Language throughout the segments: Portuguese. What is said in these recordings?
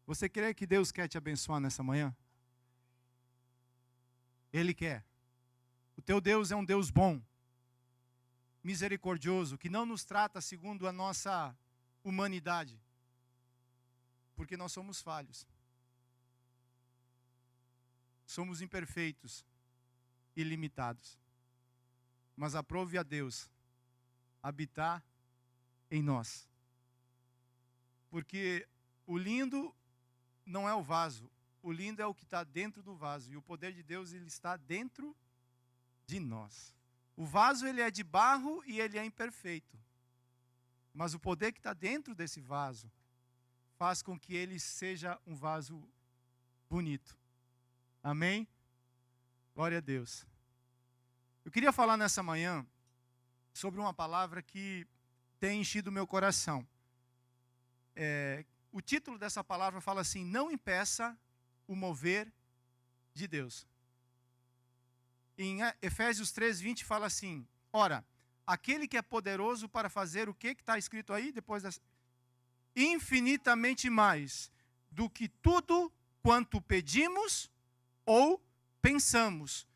Você crê que Deus quer te abençoar nessa manhã? Ele quer. O teu Deus é um Deus bom, misericordioso, que não nos trata segundo a nossa humanidade, porque nós somos falhos. Somos imperfeitos e limitados. Mas aprove a Deus habitar em nós. Porque o lindo não é o vaso, o lindo é o que está dentro do vaso. E o poder de Deus, ele está dentro de nós. O vaso, ele é de barro e ele é imperfeito. Mas o poder que está dentro desse vaso faz com que ele seja um vaso bonito. Amém? Glória a Deus. Eu queria falar nessa manhã sobre uma palavra que tem enchido o meu coração. O título dessa palavra fala assim: não impeça o mover de Deus. Em Efésios 3:20 fala assim: ora, aquele que é poderoso para fazer o que está escrito aí depois dessa? Infinitamente mais do que tudo quanto pedimos ou pensamos,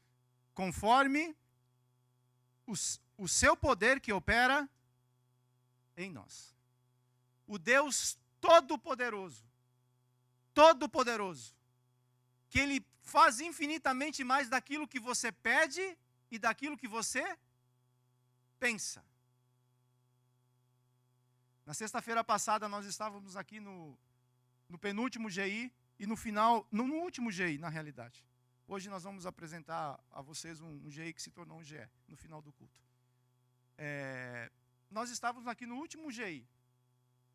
conforme o seu poder que opera em nós. O Deus Todo-Poderoso, que Ele faz infinitamente mais daquilo que você pede e daquilo que você pensa. Na sexta-feira passada nós estávamos aqui no penúltimo GI e no último GI, na realidade. Hoje nós vamos apresentar a vocês um GI que se tornou um GE, no final do culto. Nós estávamos aqui no último GI.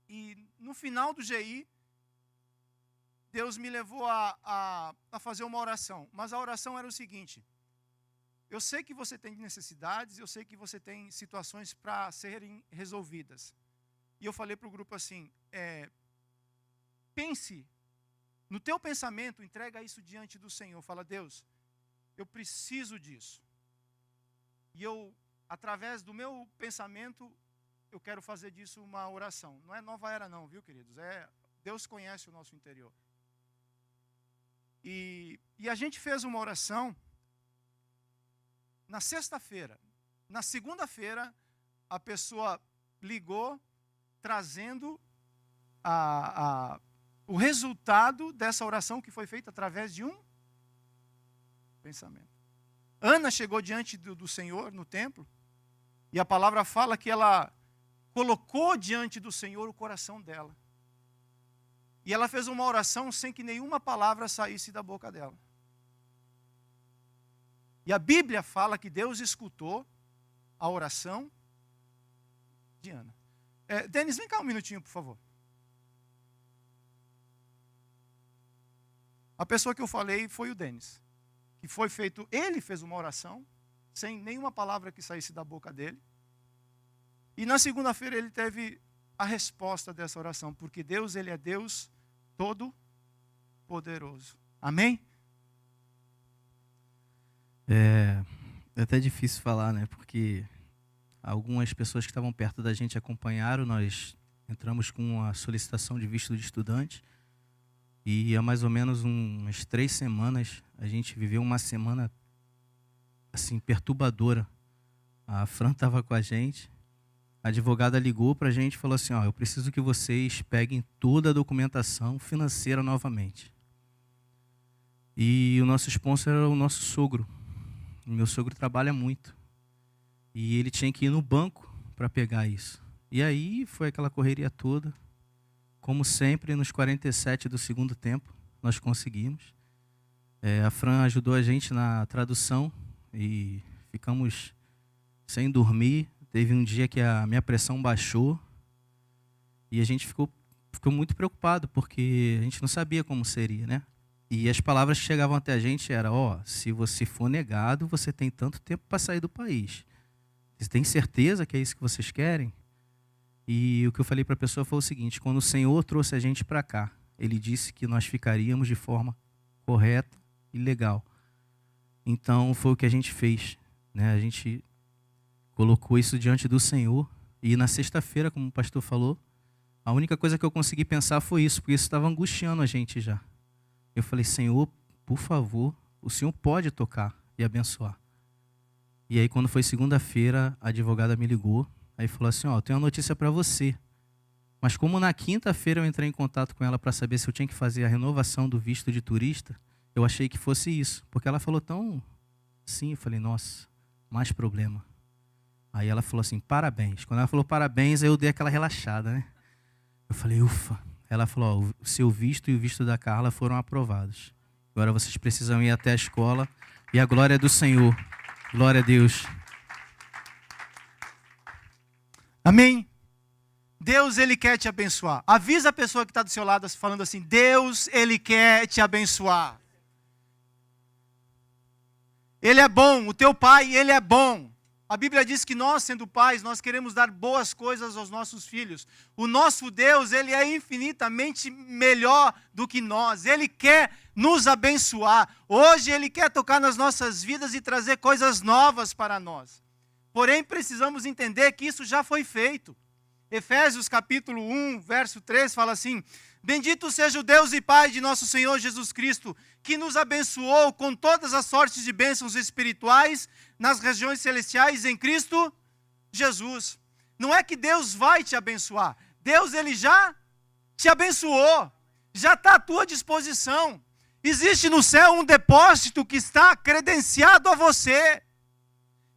E no final do GI, Deus me levou a fazer uma oração. Mas a oração era o seguinte: eu sei que você tem necessidades, eu sei que você tem situações para serem resolvidas. E eu falei para o grupo assim: pense no teu pensamento, entrega isso diante do Senhor. Fala: Deus, eu preciso disso. E eu, através do meu pensamento, eu quero fazer disso uma oração. Não é nova era não, viu, queridos? Deus conhece o nosso interior. E a gente fez uma oração na sexta-feira. Na segunda-feira, a pessoa ligou trazendo o resultado dessa oração que foi feita através de um pensamento. Ana chegou diante do Senhor no templo e a palavra fala que ela colocou diante do Senhor o coração dela. E ela fez uma oração sem que nenhuma palavra saísse da boca dela. E a Bíblia fala que Deus escutou a oração de Ana. Denis, vem cá um minutinho, por favor. A pessoa que eu falei foi o Denis. Que foi feito, ele fez uma oração, sem nenhuma palavra que saísse da boca dele. E na segunda-feira ele teve a resposta dessa oração, porque Deus, ele é Deus Todo-Poderoso. Amém? É até difícil falar, né? Porque algumas pessoas que estavam perto da gente acompanharam, nós entramos com uma solicitação de visto de estudante e há mais ou menos umas 3 semanas a gente viveu uma semana assim perturbadora. A Fran estava com a gente, a advogada ligou para a gente e falou assim: eu preciso que vocês peguem toda a documentação financeira novamente. E o nosso sponsor era o nosso sogro. O meu sogro trabalha muito. E ele tinha que ir no banco para pegar isso. E aí foi aquela correria toda. Como sempre, nos 47 do segundo tempo, nós conseguimos. A Fran ajudou a gente na tradução e ficamos sem dormir. Teve um dia que a minha pressão baixou e a gente ficou muito preocupado, porque a gente não sabia como seria, né? E as palavras que chegavam até a gente eram: se você for negado, você tem tanto tempo para sair do país. Você tem certeza que é isso que vocês querem? E o que eu falei para a pessoa foi o seguinte: quando o Senhor trouxe a gente para cá, Ele disse que nós ficaríamos de forma correta e legal. Então foi o que a gente fez, né? A gente colocou isso diante do Senhor e na sexta-feira, como o pastor falou, A única coisa que eu consegui pensar foi isso, porque isso estava angustiando a gente já. Eu falei, Senhor, por favor, o Senhor pode tocar e abençoar. E aí, quando foi segunda-feira, a advogada me ligou, aí falou assim, eu tenho uma notícia para você. Mas como na quinta-feira eu entrei em contato com ela para saber se eu tinha que fazer a renovação do visto de turista, eu achei que fosse isso. Porque ela falou tão sim, eu falei, nossa, mais problema. Aí ela falou assim, parabéns. Quando ela falou parabéns, aí eu dei aquela relaxada, né? Eu falei, ufa. Ela falou, o seu visto e o visto da Carla foram aprovados. Agora vocês precisam ir até a escola. E a glória é do Senhor. Glória a Deus. Amém? Deus, Ele quer te abençoar. Avisa a pessoa que está do seu lado falando assim, Deus, Ele quer te abençoar. Ele é bom, o teu pai, Ele é bom. A Bíblia diz que nós, sendo pais, nós queremos dar boas coisas aos nossos filhos. O nosso Deus, Ele é infinitamente melhor do que nós. Ele quer nos abençoar. Hoje Ele quer tocar nas nossas vidas e trazer coisas novas para nós. Porém, precisamos entender que isso já foi feito. Efésios capítulo 1, verso 3 fala assim, bendito seja o Deus e Pai de nosso Senhor Jesus Cristo, que nos abençoou com todas as sortes de bênçãos espirituais nas regiões celestiais em Cristo Jesus. Não é que Deus vai te abençoar. Deus, Ele já te abençoou. Já está à tua disposição. Existe no céu um depósito que está credenciado a você.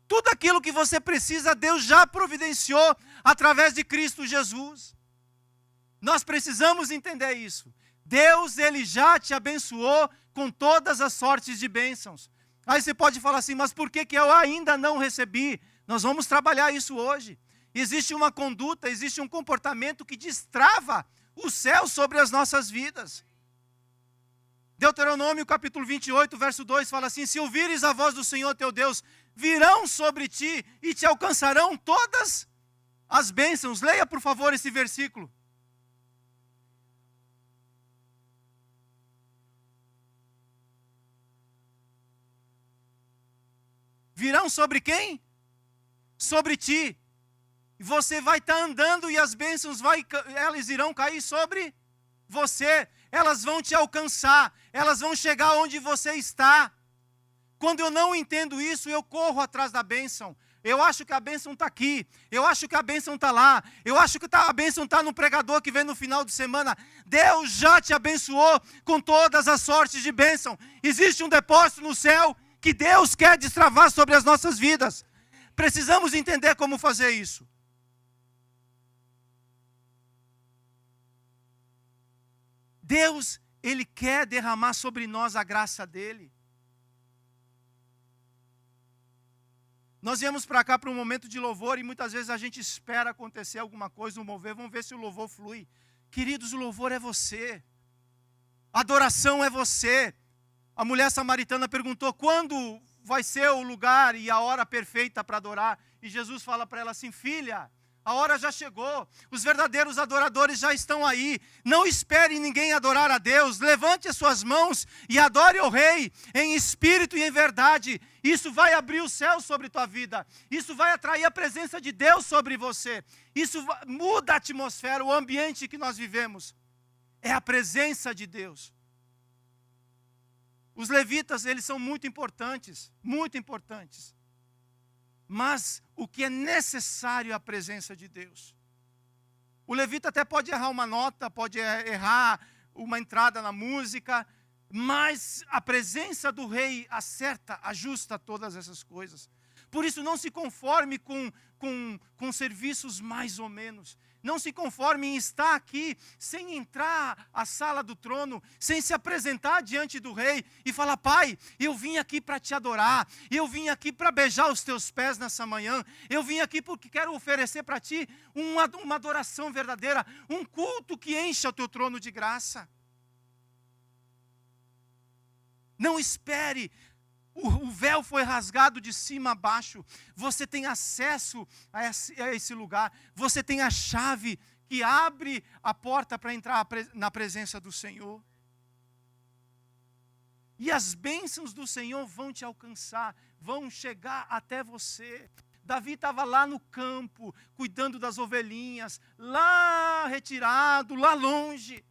Tudo aquilo que você precisa, Deus já providenciou através de Cristo Jesus. Nós precisamos entender isso. Deus, Ele já te abençoou com todas as sortes de bênçãos. Aí você pode falar assim, mas por que eu ainda não recebi? Nós vamos trabalhar isso hoje. Existe uma conduta, existe um comportamento que destrava o céu sobre as nossas vidas. Deuteronômio capítulo 28, verso 2 fala assim, se ouvires a voz do Senhor teu Deus, virão sobre ti e te alcançarão todas as bênçãos. Leia por favor esse versículo. Virão sobre quem? Sobre ti. E você vai estar andando e as bênçãos elas irão cair sobre você. Elas vão te alcançar. Elas vão chegar onde você está. Quando eu não entendo isso, eu corro atrás da bênção. Eu acho que a bênção está aqui. Eu acho que a bênção está lá. Eu acho que a bênção está no pregador que vem no final de semana. Deus já te abençoou com todas as sortes de bênção. Existe um depósito no céu que Deus quer destravar sobre as nossas vidas. Precisamos entender como fazer isso. Deus, Ele quer derramar sobre nós a graça dEle. Nós viemos para cá para um momento de louvor e muitas vezes a gente espera acontecer alguma coisa, um mover, vamos ver se o louvor flui. Queridos, o louvor é você. A adoração é você. A mulher samaritana perguntou, quando vai ser o lugar e a hora perfeita para adorar? E Jesus fala para ela assim, filha, a hora já chegou, os verdadeiros adoradores já estão aí. Não espere ninguém adorar a Deus. Levante as suas mãos e adore o Rei em espírito e em verdade. Isso vai abrir o céu sobre tua vida. Isso vai atrair a presença de Deus sobre você. Isso muda a atmosfera, o ambiente que nós vivemos. É a presença de Deus. Os levitas, eles são muito importantes, muito importantes. Mas o que é necessário é a presença de Deus. O levita até pode errar uma nota, pode errar uma entrada na música, mas a presença do rei acerta, ajusta todas essas coisas. Por isso não se conforme com serviços mais ou menos. Não se conforme em estar aqui sem entrar à sala do trono, sem se apresentar diante do rei e falar, pai, eu vim aqui para te adorar, eu vim aqui para beijar os teus pés nessa manhã, eu vim aqui porque quero oferecer para ti uma adoração verdadeira, um culto que encha o teu trono de graça. Não espere. O véu foi rasgado de cima a baixo. Você tem acesso a esse lugar. Você tem a chave que abre a porta para entrar na presença do Senhor. E as bênçãos do Senhor vão te alcançar, vão chegar até você. Davi estava lá no campo, cuidando das ovelhinhas, lá retirado, lá longe.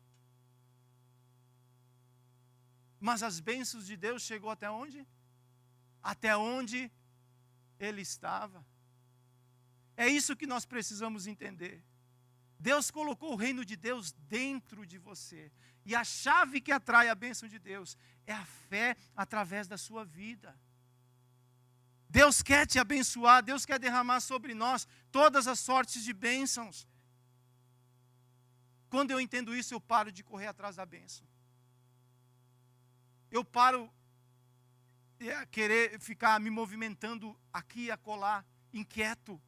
Mas as bênçãos de Deus chegou até onde? Até onde ele estava. É isso que nós precisamos entender. Deus colocou o reino de Deus dentro de você. E a chave que atrai a bênção de Deus é a fé através da sua vida. Deus quer te abençoar, Deus quer derramar sobre nós todas as sortes de bênçãos. Quando eu entendo isso, eu paro de correr atrás da bênção. Eu paro de querer ficar me movimentando aqui e acolá, inquieto.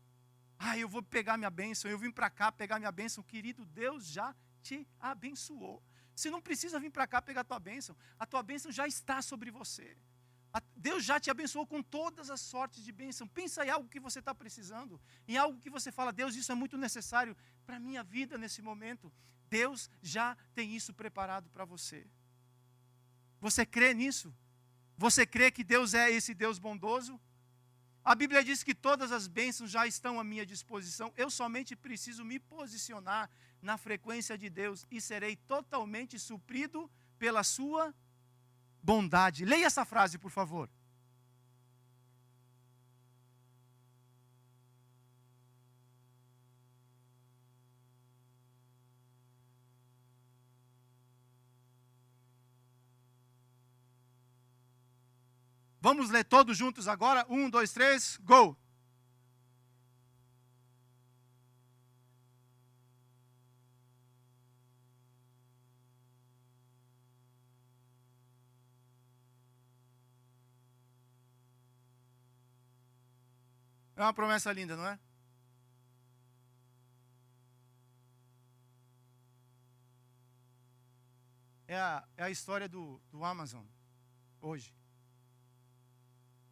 Eu vou pegar minha bênção, eu vim para cá pegar minha bênção. Querido, Deus já te abençoou. Você não precisa vir para cá pegar a tua bênção já está sobre você. Deus já te abençoou com todas as sortes de bênção. Pensa em algo que você está precisando, em algo que você fala, Deus, isso é muito necessário para a minha vida nesse momento. Deus já tem isso preparado para você. Você crê nisso? Você crê que Deus é esse Deus bondoso? A Bíblia diz que todas as bênçãos já estão à minha disposição. Eu somente preciso me posicionar na frequência de Deus e serei totalmente suprido pela sua bondade. Leia essa frase, por favor. Vamos ler todos juntos agora? 1, 2, 3, go! É uma promessa linda, não é? É a história do Amazon, hoje.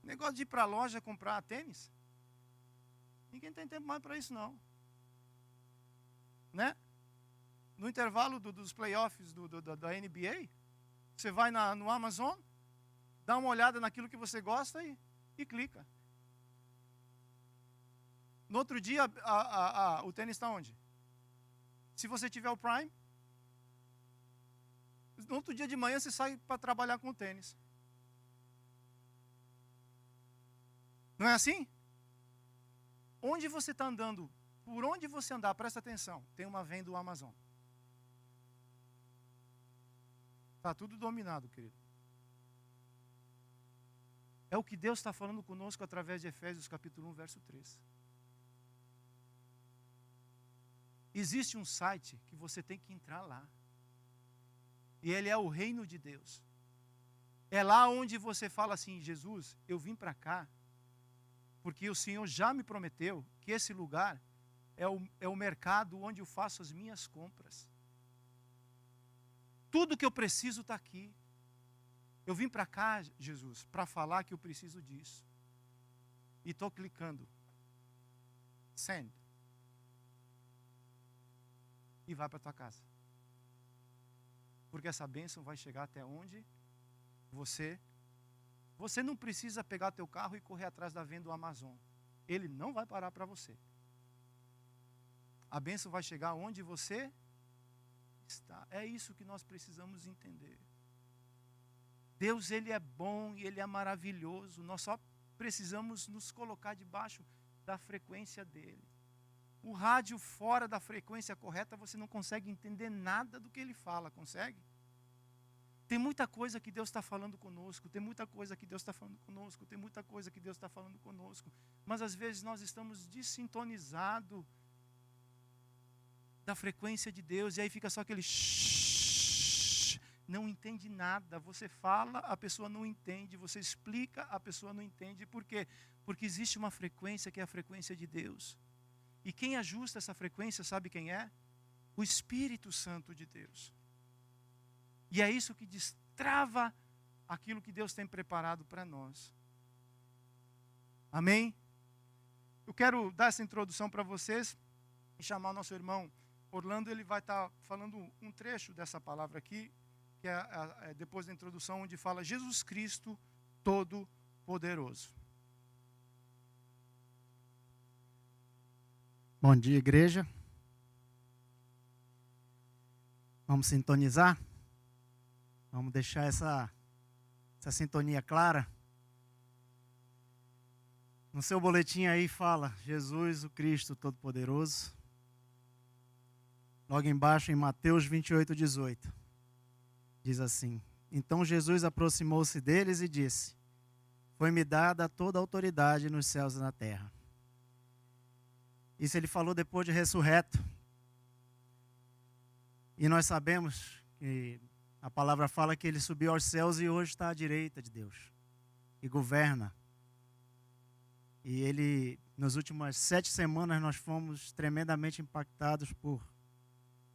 Negócio de ir para a loja comprar tênis. Ninguém tem tempo mais para isso, não. Né? No intervalo dos playoffs da NBA, você vai no Amazon, dá uma olhada naquilo que você gosta e clica. No outro dia, o tênis está onde? Se você tiver o Prime, no outro dia de manhã você sai para trabalhar com o tênis. Não é assim? Onde você está andando, por onde você andar, presta atenção, tem uma venda do Amazon. Está tudo dominado, querido. É o que Deus está falando conosco através de Efésios capítulo 1, verso 3. Existe um site que você tem que entrar lá. E ele é o reino de Deus. É lá onde você fala assim, Jesus, eu vim para cá, porque o Senhor já me prometeu que esse lugar é o mercado onde eu faço as minhas compras. Tudo que eu preciso está aqui. Eu vim para cá, Jesus, para falar que eu preciso disso. E estou clicando. Send. E vai para a tua casa. Porque essa bênção vai chegar até onde você não precisa pegar teu carro e correr atrás da venda do Amazon. Ele não vai parar para você. A bênção vai chegar onde você está. É isso que nós precisamos entender. Deus, Ele é bom e Ele é maravilhoso. Nós só precisamos nos colocar debaixo da frequência dEle. O rádio fora da frequência correta, você não consegue entender nada do que ele fala, consegue? Tem muita coisa que Deus está falando conosco, tem muita coisa que Deus está falando conosco, tem muita coisa que Deus está falando conosco, mas às vezes nós estamos desintonizados da frequência de Deus, e aí fica só aquele shhh, não entende nada, você fala, a pessoa não entende, você explica, a pessoa não entende, por quê? Porque existe uma frequência que é a frequência de Deus. E quem ajusta essa frequência, sabe quem é? O Espírito Santo de Deus. E é isso que destrava aquilo que Deus tem preparado para nós. Amém? Eu quero dar essa introdução para vocês e chamar o nosso irmão Orlando. Ele vai estar falando um trecho dessa palavra aqui, que é depois da introdução, onde fala Jesus Cristo Todo-Poderoso. Bom dia, igreja. Vamos sintonizar? Vamos deixar essa sintonia clara? No seu boletim aí fala Jesus, o Cristo Todo-Poderoso. Logo embaixo em Mateus 28:18. Diz assim: Então Jesus aproximou-se deles e disse: Foi-me dada toda a autoridade nos céus e na terra. Isso ele falou depois de ressurreto. E nós sabemos que a palavra fala que ele subiu aos céus e hoje está à direita de Deus. E governa. E ele, nas últimas 7 semanas, nós fomos tremendamente impactados por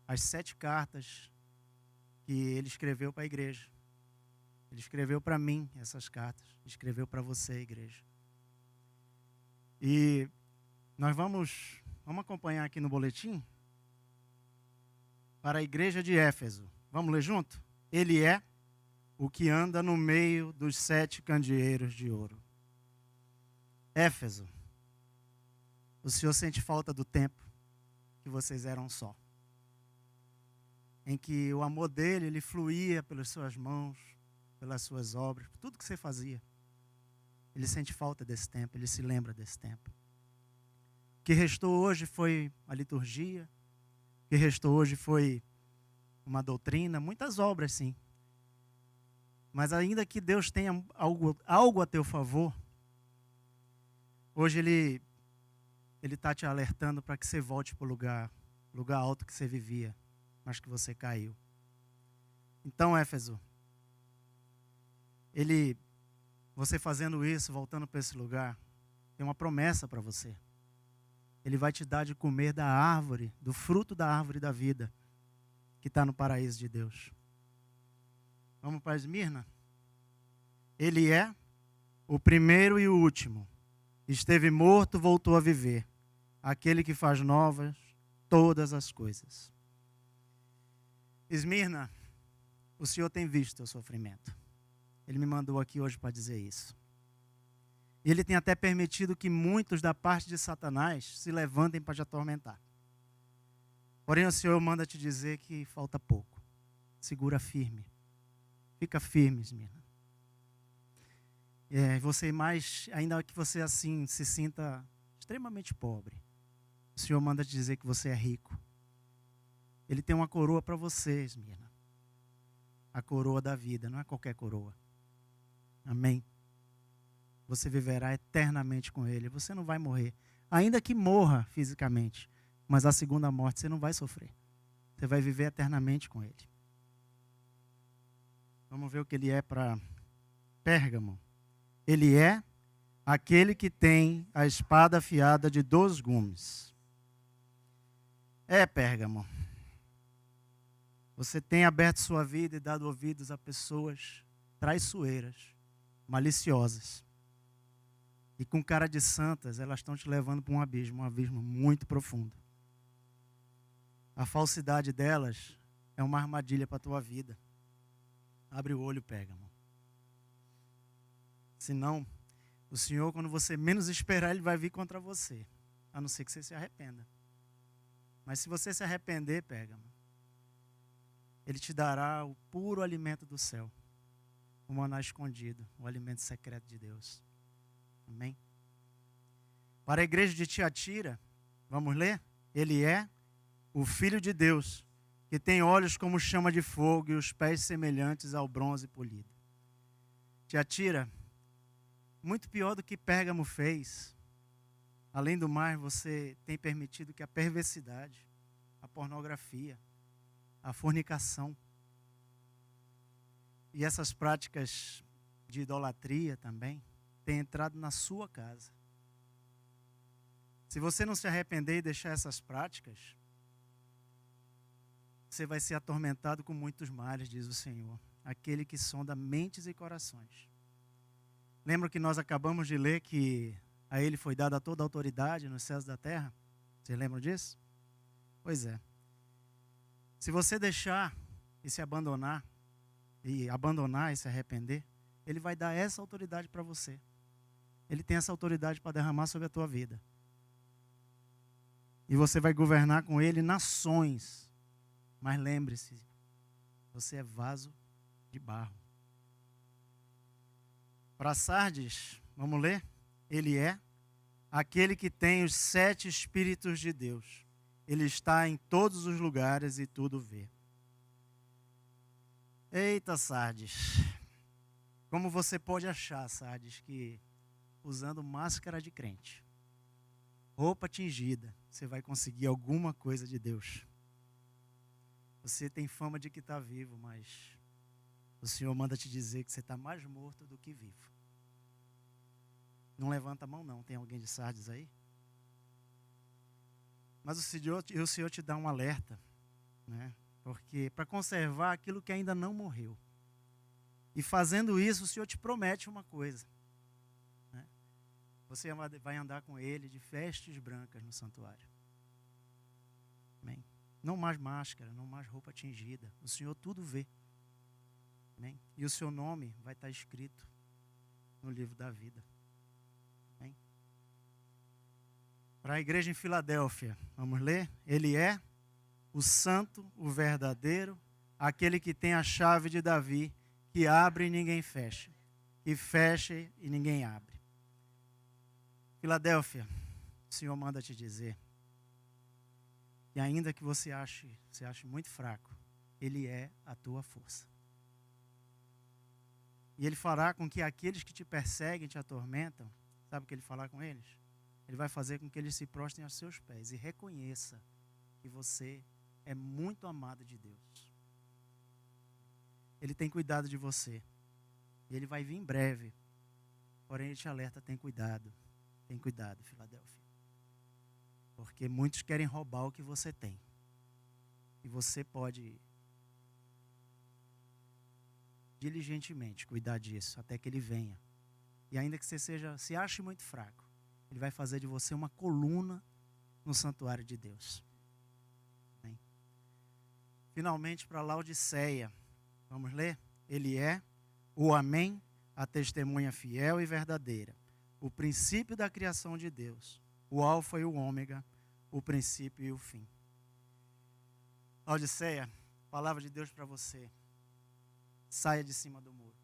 as 7 cartas que ele escreveu para a igreja. Ele escreveu para mim essas cartas. Escreveu para você, igreja. E nós vamos acompanhar aqui no boletim para a igreja de Éfeso. Vamos ler junto? Ele é o que anda no meio dos 7 candeeiros de ouro. Éfeso, o Senhor sente falta do tempo que vocês eram só. Em que o amor dele, ele fluía pelas suas mãos, pelas suas obras, por tudo que você fazia. Ele sente falta desse tempo, ele se lembra desse tempo. O que restou hoje foi a liturgia, o que restou hoje foi uma doutrina, muitas obras sim. Mas ainda que Deus tenha algo a teu favor, hoje Ele está te alertando para que você volte para o lugar alto que você vivia, mas que você caiu. Então, Éfeso, você fazendo isso, voltando para esse lugar, tem uma promessa para você. Ele vai te dar de comer da árvore, do fruto da árvore da vida, que está no paraíso de Deus. Vamos para Esmirna? Ele é o primeiro e o último. Esteve morto, voltou a viver. Aquele que faz novas todas as coisas. Esmirna, o Senhor tem visto o teu sofrimento. Ele me mandou aqui hoje para dizer isso. E ele tem até permitido que muitos da parte de Satanás se levantem para te atormentar. Porém, o Senhor manda te dizer que falta pouco. Segura firme. Fica firme, Esmirna. Ainda que você assim se sinta extremamente pobre, o Senhor manda te dizer que você é rico. Ele tem uma coroa para você, Esmirna. A coroa da vida, não é qualquer coroa. Amém? Você viverá eternamente com Ele. Você não vai morrer. Ainda que morra fisicamente, mas a segunda morte você não vai sofrer. Você vai viver eternamente com Ele. Vamos ver o que Ele é para Pérgamo. Ele é aquele que tem a espada afiada de 2 gumes. Pérgamo. Você tem aberto sua vida e dado ouvidos a pessoas traiçoeiras, maliciosas. E com cara de santas, elas estão te levando para um abismo muito profundo. A falsidade delas é uma armadilha para a tua vida. Abre o olho, Pérgamo. Senão, o Senhor, quando você menos esperar, Ele vai vir contra você. A não ser que você se arrependa. Mas se você se arrepender, Pérgamo, Ele te dará o puro alimento do céu. O maná escondido, o alimento secreto de Deus. Amém? Para a igreja de Tiatira, vamos ler? Ele é o Filho de Deus, que tem olhos como chama de fogo e os pés semelhantes ao bronze polido. Tiatira, muito pior do que Pérgamo fez. Além do mais, você tem permitido que a perversidade, a pornografia, a fornicação e essas práticas de idolatria também tenham entrado na sua casa. Se você não se arrepender e deixar essas práticas, você vai ser atormentado com muitos males, diz o Senhor, aquele que sonda mentes e corações. Lembra que nós acabamos de ler que a Ele foi dada toda a autoridade nos céus da terra? Vocês lembram disso? Pois é. Se você deixar e se abandonar, e se arrepender, Ele vai dar essa autoridade para você. Ele tem essa autoridade para derramar sobre a tua vida. E você vai governar com ele nações. Mas lembre-se, você é vaso de barro. Para Sardes, vamos ler? Ele é aquele que tem os 7 Espíritos de Deus. Ele está em todos os lugares e tudo vê. Eita, Sardes. Como você pode achar, Sardes, que usando máscara de crente, roupa tingida, você vai conseguir alguma coisa de Deus? Você tem fama de que está vivo, mas o Senhor manda te dizer que você está mais morto do que vivo. Não levanta a mão não, tem alguém de Sardes aí? Mas o Senhor te dá um alerta, né? Porque para conservar aquilo que ainda não morreu. E fazendo isso, o Senhor te promete uma coisa, né? Você vai andar com Ele de vestes brancas no santuário. Amém? Não mais máscara, não mais roupa tingida. O Senhor tudo vê. Amém? E o seu nome vai estar escrito no livro da vida. Amém? Para a igreja em Filadélfia, vamos ler? Ele é o santo, o verdadeiro, aquele que tem a chave de Davi, que abre e ninguém fecha, e fecha e ninguém abre. Filadélfia, o Senhor manda te dizer, e ainda que você ache muito fraco, Ele é a tua força. E Ele fará com que aqueles que te perseguem, te atormentam, sabe o que Ele fará com eles? Ele vai fazer com que eles se prostrem aos seus pés e reconheça que você é muito amado de Deus. Ele tem cuidado de você. E Ele vai vir em breve. Porém, Ele te alerta, tem cuidado. Tem cuidado, Filadélfia. Porque muitos querem roubar o que você tem. E você pode diligentemente cuidar disso até que Ele venha. E ainda que você se ache muito fraco, Ele vai fazer de você uma coluna no santuário de Deus. Amém? Finalmente, para Laodiceia, vamos ler? Ele é o Amém, a testemunha fiel e verdadeira, o princípio da criação de Deus, o Alfa e o Ômega, o princípio e o fim. Laodiceia, palavra de Deus para você. Saia de cima do muro.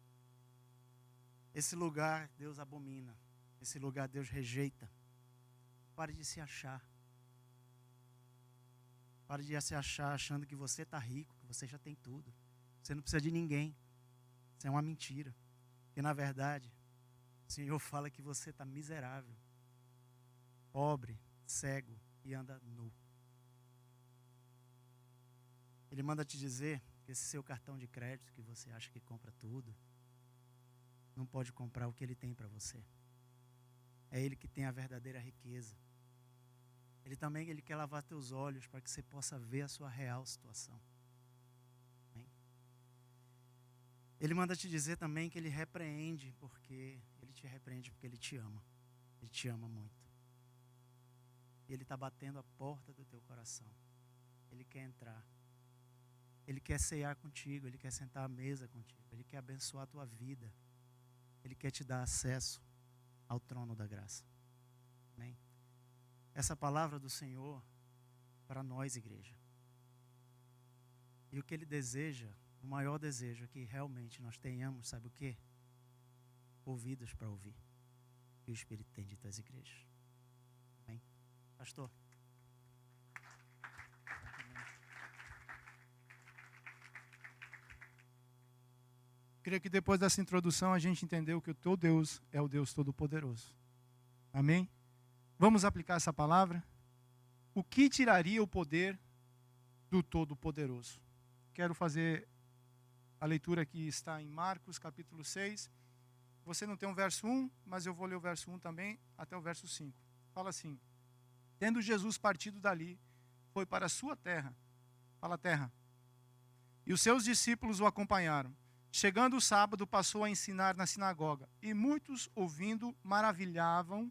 Esse lugar Deus abomina. Esse lugar Deus rejeita. Pare de se achar. Pare de se achar achando que você está rico, que você já tem tudo. Você não precisa de ninguém. Isso é uma mentira. Porque na verdade, o Senhor fala que você está miserável, pobre, cego e anda nu. Ele manda te dizer que esse seu cartão de crédito, que você acha que compra tudo, não pode comprar o que Ele tem para você. É Ele que tem a verdadeira riqueza. Ele quer lavar teus olhos para que você possa ver a sua real situação. Amém? Ele manda te dizer também que Ele repreende, porque Ele te repreende porque Ele te ama. Ele te ama muito. E Ele está batendo a porta do teu coração. Ele quer entrar. Ele quer ceiar contigo, Ele quer sentar à mesa contigo, Ele quer abençoar a tua vida. Ele quer te dar acesso ao trono da graça. Amém? Essa palavra do Senhor para nós, igreja. E o que Ele deseja, o maior desejo é que realmente nós tenhamos, sabe o quê? Ouvidos para ouvir o que o Espírito tem dito às igrejas. Amém? Pastor. Creio que depois dessa introdução a gente entendeu que o teu Deus é o Deus Todo-Poderoso. Amém? Vamos aplicar essa palavra? O que tiraria o poder do Todo-Poderoso? Quero fazer a leitura que está em Marcos capítulo 6. Você não tem o verso 1, mas eu vou ler o verso 1 também até o verso 5. Fala assim: tendo Jesus partido dali, foi para a sua terra. Fala terra. E os seus discípulos o acompanharam. Chegando o sábado, passou a ensinar na sinagoga, e muitos, ouvindo, maravilhavam,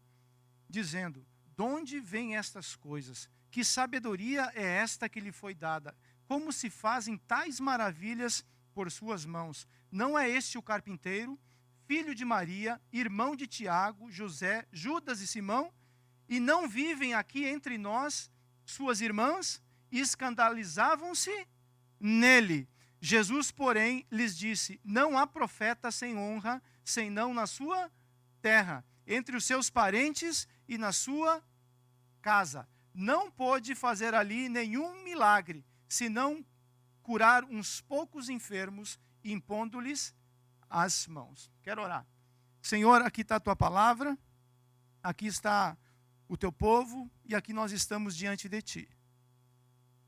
dizendo: de onde vêm estas coisas? Que sabedoria é esta que lhe foi dada? Como se fazem tais maravilhas por suas mãos? Não é este o carpinteiro, filho de Maria, irmão de Tiago, José, Judas e Simão? E não vivem aqui entre nós suas irmãs e escandalizavam-se nele. Jesus, porém, lhes disse: não há profeta sem honra, senão na sua terra, entre os seus parentes e na sua casa. Não pôde fazer ali nenhum milagre, senão curar uns poucos enfermos, impondo-lhes as mãos. Quero orar. Senhor, aqui está a tua palavra, aqui está o teu povo e aqui nós estamos diante de ti.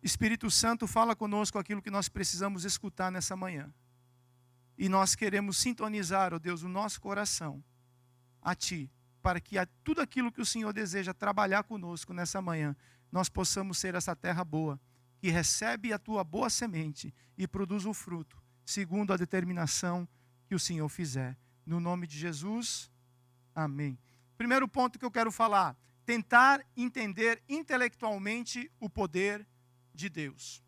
Espírito Santo, fala conosco aquilo que nós precisamos escutar nessa manhã. E nós queremos sintonizar, ó Deus, o nosso coração a ti, para que tudo aquilo que o Senhor deseja trabalhar conosco nessa manhã, nós possamos ser essa terra boa, que recebe a tua boa semente e produz o fruto, segundo a determinação que o Senhor fizer. No nome de Jesus, amém. Primeiro ponto que eu quero falar: tentar entender intelectualmente o poder de Deus.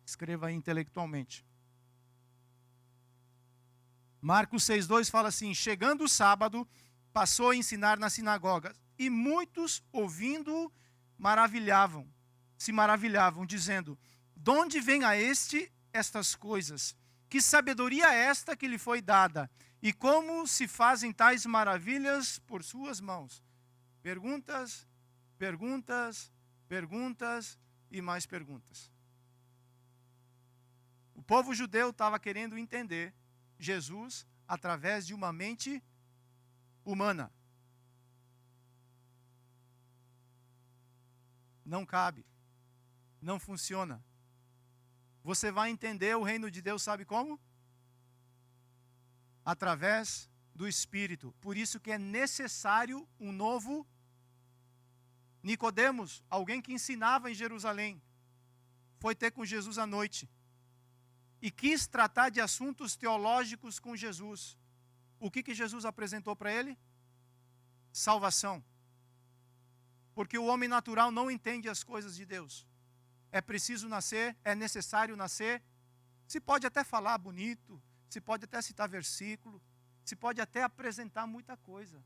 Escreva aí intelectualmente. Marcos 6,2 fala assim: chegando o sábado, passou a ensinar na sinagoga, e muitos, ouvindo-o, se maravilhavam, dizendo: de onde vem a estas coisas? Que sabedoria é esta que lhe foi dada? E como se fazem tais maravilhas por suas mãos? Perguntas, perguntas, perguntas e mais perguntas. O povo judeu estava querendo entender Jesus através de uma mente humana. Não cabe, não funciona. Você vai entender o reino de Deus, sabe como? Através do Espírito. Por isso que é necessário um novo Nicodemos, alguém que ensinava em Jerusalém, foi ter com Jesus à noite e quis tratar de assuntos teológicos com Jesus. O que Jesus apresentou para ele? Salvação. Porque o homem natural não entende as coisas de Deus. É preciso nascer, é necessário nascer. Se pode até falar bonito, se pode até citar versículo, se pode até apresentar muita coisa,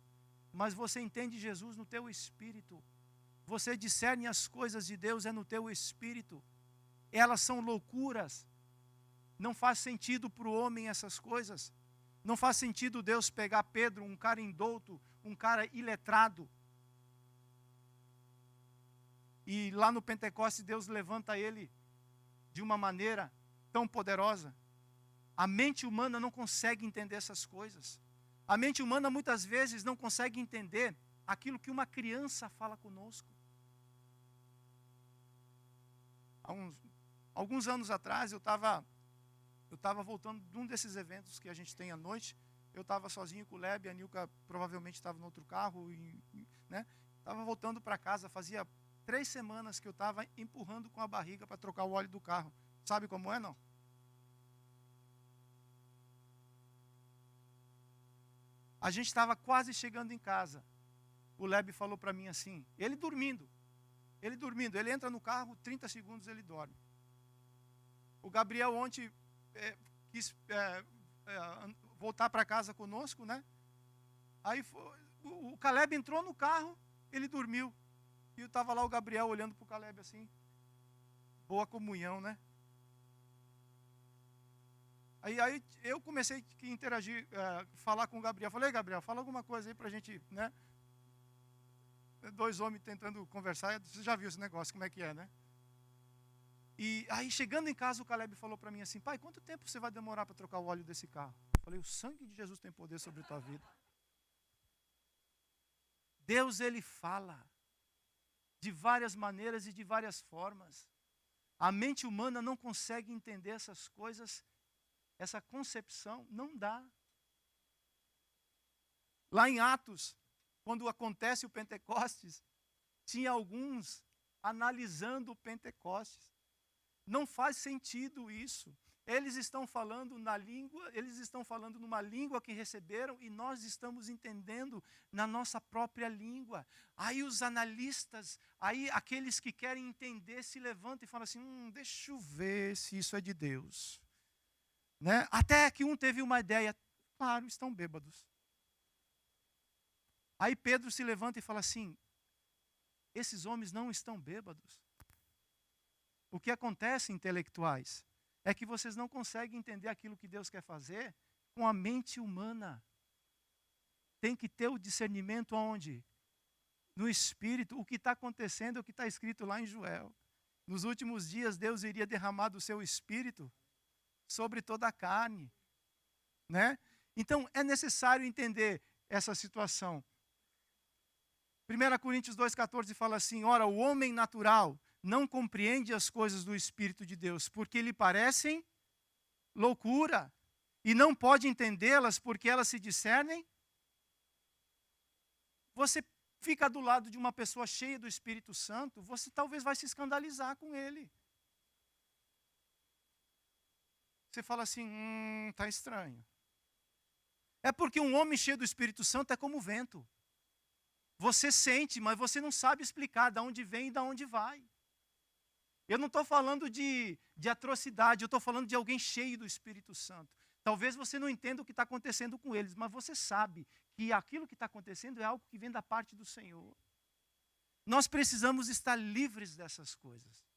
mas você entende Jesus no teu espírito. Você discerne as coisas de Deus, é no teu espírito. Elas são loucuras. Não faz sentido para o homem essas coisas. Não faz sentido Deus pegar Pedro, um cara indouto, um cara iletrado, e lá no Pentecostes Deus levanta ele de uma maneira tão poderosa. A mente humana não consegue entender essas coisas. A mente humana muitas vezes não consegue entender aquilo que uma criança fala conosco. Alguns anos atrás eu estava voltando de um desses eventos que a gente tem à noite. Eu estava sozinho com o Leb, a Nilka provavelmente estava no outro carro, né? Estava voltando para casa, fazia 3 semanas que eu estava empurrando com a barriga para trocar o óleo do carro. Sabe como é, não? A gente estava quase chegando em casa. O Leb falou para mim assim, ele dormindo, ele entra no carro, 30 segundos ele dorme. O Gabriel ontem quis voltar para casa conosco, né? Aí o Caleb entrou no carro, ele dormiu. E eu estava lá o Gabriel olhando para o Caleb assim. Boa comunhão, né? Aí eu comecei a interagir, falar com o Gabriel. Falei: Gabriel, fala alguma coisa aí para a gente, né? 2 homens tentando conversar. Você já viu esse negócio, como é que é, né? E aí, chegando em casa, o Caleb falou para mim assim: pai, quanto tempo você vai demorar para trocar o óleo desse carro? Eu falei: o sangue de Jesus tem poder sobre a tua vida. Deus, ele fala de várias maneiras e de várias formas. A mente humana não consegue entender essas coisas, essa concepção, não dá. Lá em Atos, quando acontece o Pentecostes, tinha alguns analisando o Pentecostes. Não faz sentido isso. Eles estão falando na língua, eles estão falando numa língua que receberam e nós estamos entendendo na nossa própria língua. Aí os analistas, aí aqueles que querem entender se levantam e falam assim: deixa eu ver se isso é de Deus. Né? Até que um teve uma ideia: claro, estão bêbados. Aí Pedro se levanta e fala assim: esses homens não estão bêbados? O que acontece, intelectuais, é que vocês não conseguem entender aquilo que Deus quer fazer com a mente humana. Tem que ter o discernimento aonde? No Espírito. O que está acontecendo é o que está escrito lá em Joel. Nos últimos dias, Deus iria derramar do seu Espírito sobre toda a carne. Né? Então, é necessário entender essa situação. 1 Coríntios 2,14 fala assim: ora, o homem natural não compreende as coisas do Espírito de Deus, porque lhe parecem loucura, e não pode entendê-las porque elas se discernem. Você fica do lado de uma pessoa cheia do Espírito Santo, você talvez vai se escandalizar com ele. Você fala assim, tá estranho. É porque um homem cheio do Espírito Santo é como o vento. Você sente, mas você não sabe explicar de onde vem e de onde vai. Eu não estou falando de atrocidade, eu estou falando de alguém cheio do Espírito Santo. Talvez você não entenda o que está acontecendo com eles, mas você sabe que aquilo que está acontecendo é algo que vem da parte do Senhor. Nós precisamos estar livres dessas coisas.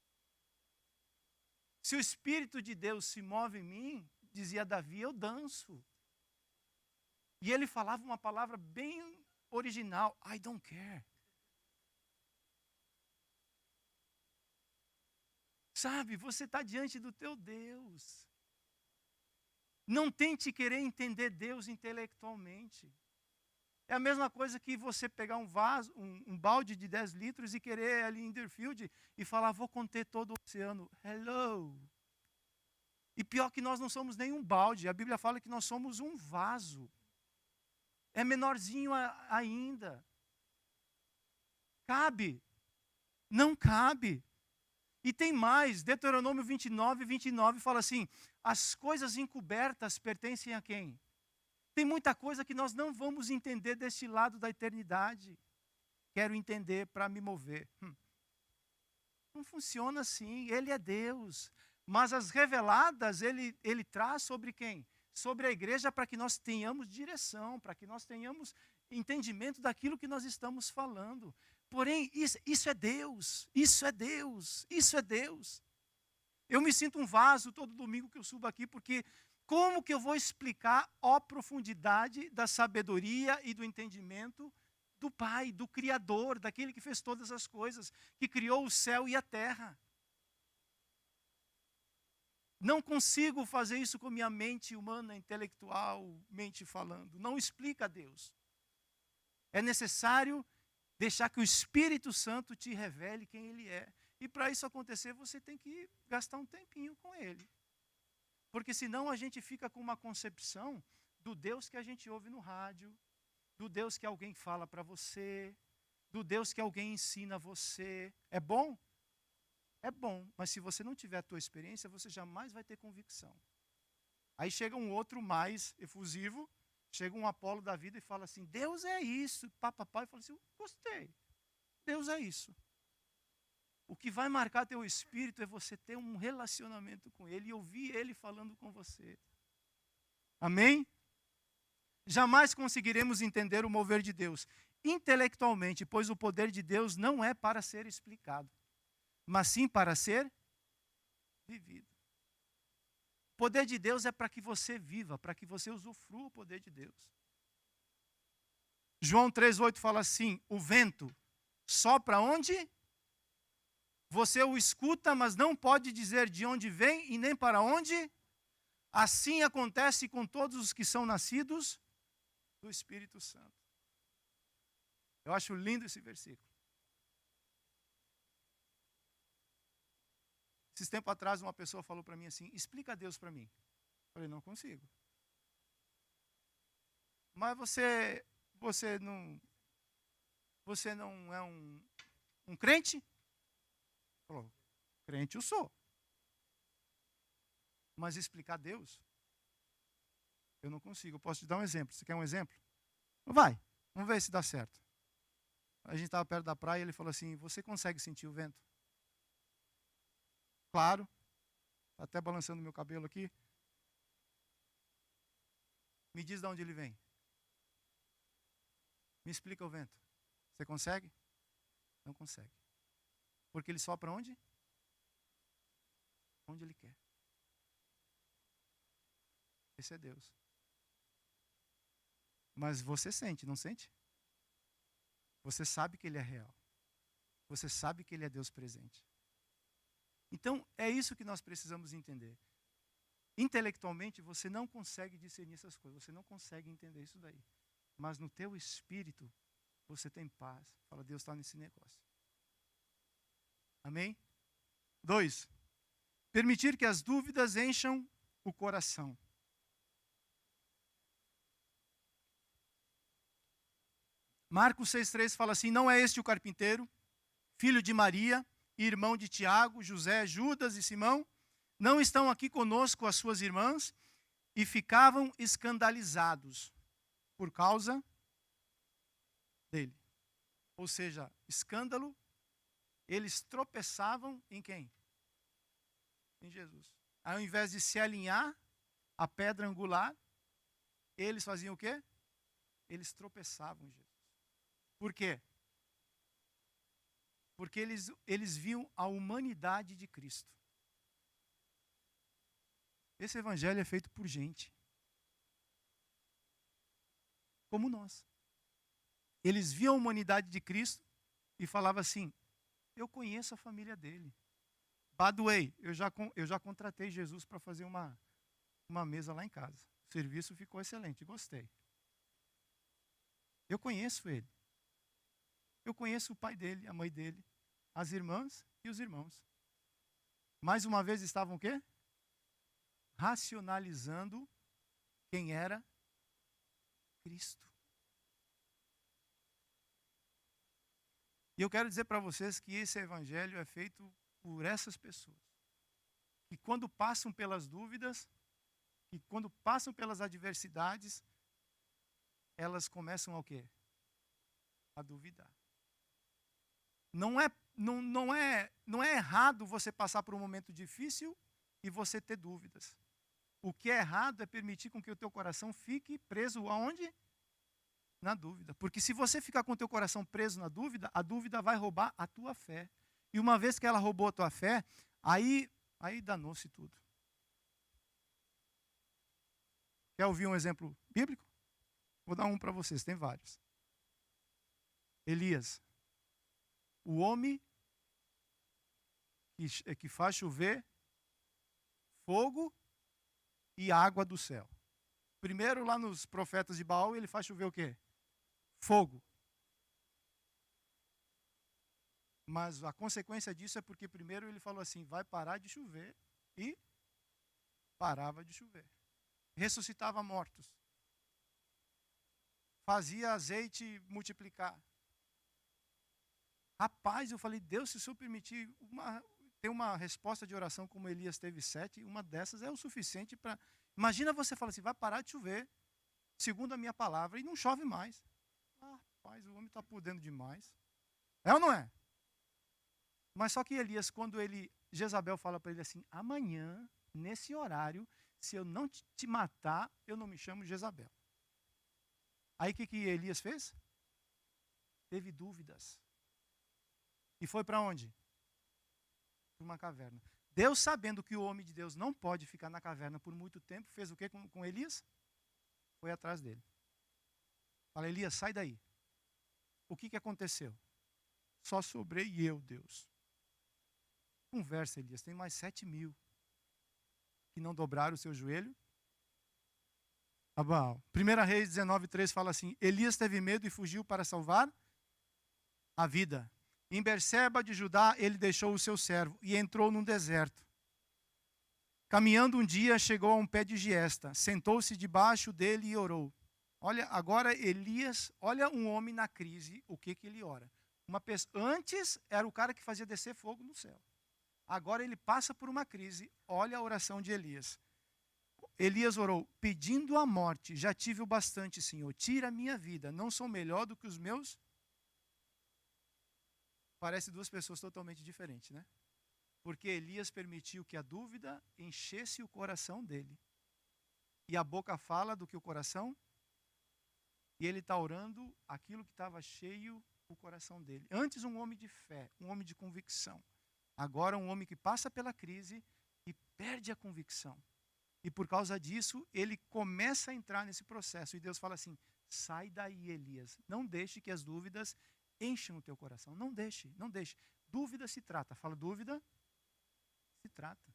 Se o Espírito de Deus se move em mim, dizia Davi, eu danço. E ele falava uma palavra bem original, I don't care. Sabe, você está diante do teu Deus. Não tente querer entender Deus intelectualmente. É a mesma coisa que você pegar um vaso, um balde de 10 litros e querer ali em Deerfield e falar, vou conter todo o oceano. Hello! E pior que nós não somos nem um balde, a Bíblia fala que nós somos um vaso. É menorzinho ainda. Cabe? Não cabe. E tem mais, Deuteronômio 29 fala assim, as coisas encobertas pertencem a quem? Tem muita coisa que nós não vamos entender deste lado da eternidade. Quero entender para me mover. Não funciona assim, Ele é Deus. Mas as reveladas, Ele traz sobre quem? Sobre a igreja para que nós tenhamos direção, para que nós tenhamos entendimento daquilo que nós estamos falando. Porém, isso é Deus, isso é Deus, isso é Deus. Eu me sinto um vaso todo domingo que eu subo aqui, porque como que eu vou explicar a profundidade da sabedoria e do entendimento do Pai, do Criador, daquele que fez todas as coisas, que criou o céu e a terra? Não consigo fazer isso com minha mente humana, intelectualmente falando. Não explica Deus. É necessário deixar que o Espírito Santo te revele quem Ele é. E para isso acontecer, você tem que gastar um tempinho com Ele. Porque senão a gente fica com uma concepção do Deus que a gente ouve no rádio, do Deus que alguém fala para você, do Deus que alguém ensina a você. É bom? É bom, mas se você não tiver a tua experiência, você jamais vai ter convicção. Aí chega um outro mais efusivo, chega um Apolo da vida e fala assim, Deus é isso. Papai fala assim, gostei, Deus é isso. O que vai marcar teu espírito é você ter um relacionamento com Ele e ouvir Ele falando com você. Amém? Jamais conseguiremos entender o mover de Deus intelectualmente, pois o poder de Deus não é para ser explicado, mas sim para ser vivido. O poder de Deus é para que você viva, para que você usufrua o poder de Deus. João 3,8 fala assim, o vento sopra onde? Você o escuta, mas não pode dizer de onde vem e nem para onde. Assim acontece com todos os que são nascidos do Espírito Santo. Eu acho lindo esse versículo. Esses tempos atrás, uma pessoa falou para mim assim, explica Deus para mim. Eu falei, não consigo. Mas você não é um crente? Falou, crente eu sou. Mas explicar Deus, eu não consigo. Eu posso te dar um exemplo. Você quer um exemplo? Vai, vamos ver se dá certo. A gente estava perto da praia e ele falou assim, você consegue sentir o vento? Claro. Está até balançando meu cabelo aqui. Me diz de onde ele vem. Me explica o vento. Você consegue? Não consegue. Porque ele sopra onde? onde Ele quer. Esse é Deus. Mas você sente, não sente? Você sabe que Ele é real. Você sabe que Ele é Deus presente. Então, é isso que nós precisamos entender. Intelectualmente, você não consegue discernir essas coisas. Você não consegue entender isso daí. Mas no teu espírito, você tem paz. Fala, Deus está nesse negócio. Amém? 2. Permitir que as dúvidas encham o coração. Marcos 6,3 fala assim, não é este o carpinteiro, filho de Maria, irmão de Tiago, José, Judas e Simão? Não estão aqui conosco as suas irmãs? E ficavam escandalizados por causa dele. Ou seja, escândalo, eles tropeçavam em quem? Em Jesus. Ao invés de se alinhar à pedra angular, eles faziam o quê? Eles tropeçavam em Jesus. Por quê? Porque eles viam a humanidade de Cristo. Esse evangelho é feito por gente como nós. Eles viam a humanidade de Cristo e falavam assim, eu conheço a família dele. By the way, eu já contratei Jesus para fazer uma mesa lá em casa. O serviço ficou excelente, gostei. Eu conheço ele. Eu conheço o pai dele, a mãe dele, as irmãs e os irmãos. Mais uma vez estavam o quê? Racionalizando quem era Cristo. E eu quero dizer para vocês que esse evangelho é feito por essas pessoas. Que quando passam pelas dúvidas, que quando passam pelas adversidades, elas começam a o quê? A duvidar. Não é errado você passar por um momento difícil e você ter dúvidas. O que é errado é permitir com que o teu coração fique preso aonde? Na dúvida. Porque se você ficar com o teu coração preso na dúvida, a dúvida vai roubar a tua fé. E uma vez que ela roubou a tua fé, aí danou-se tudo. Quer ouvir um exemplo bíblico? Vou dar um para vocês, tem vários. Elias. O homem que faz chover fogo e água do céu. Primeiro, lá nos profetas de Baal, ele faz chover o quê? Fogo. Mas a consequência disso é porque primeiro ele falou assim, vai parar de chover, e parava de chover. Ressuscitava mortos. Fazia azeite multiplicar. Rapaz, eu falei, Deus, se o Senhor permitir ter uma resposta de oração como Elias teve 7, uma dessas é o suficiente para... Imagina você falar assim, vai parar de chover, segundo a minha palavra, e não chove mais. Rapaz, o homem está podendo demais. É ou não é? Mas só que Elias, quando Jezabel fala para ele assim, amanhã, nesse horário, se eu não te matar, eu não me chamo Jezabel. Aí o que Elias fez? Teve dúvidas. E foi para onde? Para uma caverna. Deus, sabendo que o homem de Deus não pode ficar na caverna por muito tempo, fez o que com Elias? Foi atrás dele. Fala, Elias, sai daí. O que aconteceu? Só sobrei eu, Deus. Conversa, Elias, tem mais 7.000 que não dobraram o seu joelho a Baal. 1 Reis 19:3 fala assim, Elias teve medo e fugiu para salvar a vida. Em Berseba de Judá, ele deixou o seu servo e entrou num deserto. Caminhando um dia, chegou a um pé de giesta, sentou-se debaixo dele e orou. Olha, agora Elias, olha um homem na crise, o que ele ora? Antes era o cara que fazia descer fogo no céu. Agora ele passa por uma crise, olha a oração de Elias. Elias orou, pedindo a morte, já tive o bastante, Senhor, tira a minha vida, não sou melhor do que os meus... Parece duas pessoas totalmente diferentes, né? Porque Elias permitiu que a dúvida enchesse o coração dele. E a boca fala do que o coração... E ele está orando aquilo que estava cheio o coração dele. Antes um homem de fé, um homem de convicção. Agora um homem que passa pela crise e perde a convicção. E por causa disso, ele começa a entrar nesse processo. E Deus fala assim, sai daí, Elias. Não deixe que as dúvidas encham o teu coração. Não deixe, não deixe. Dúvida se trata. Fala, dúvida se trata.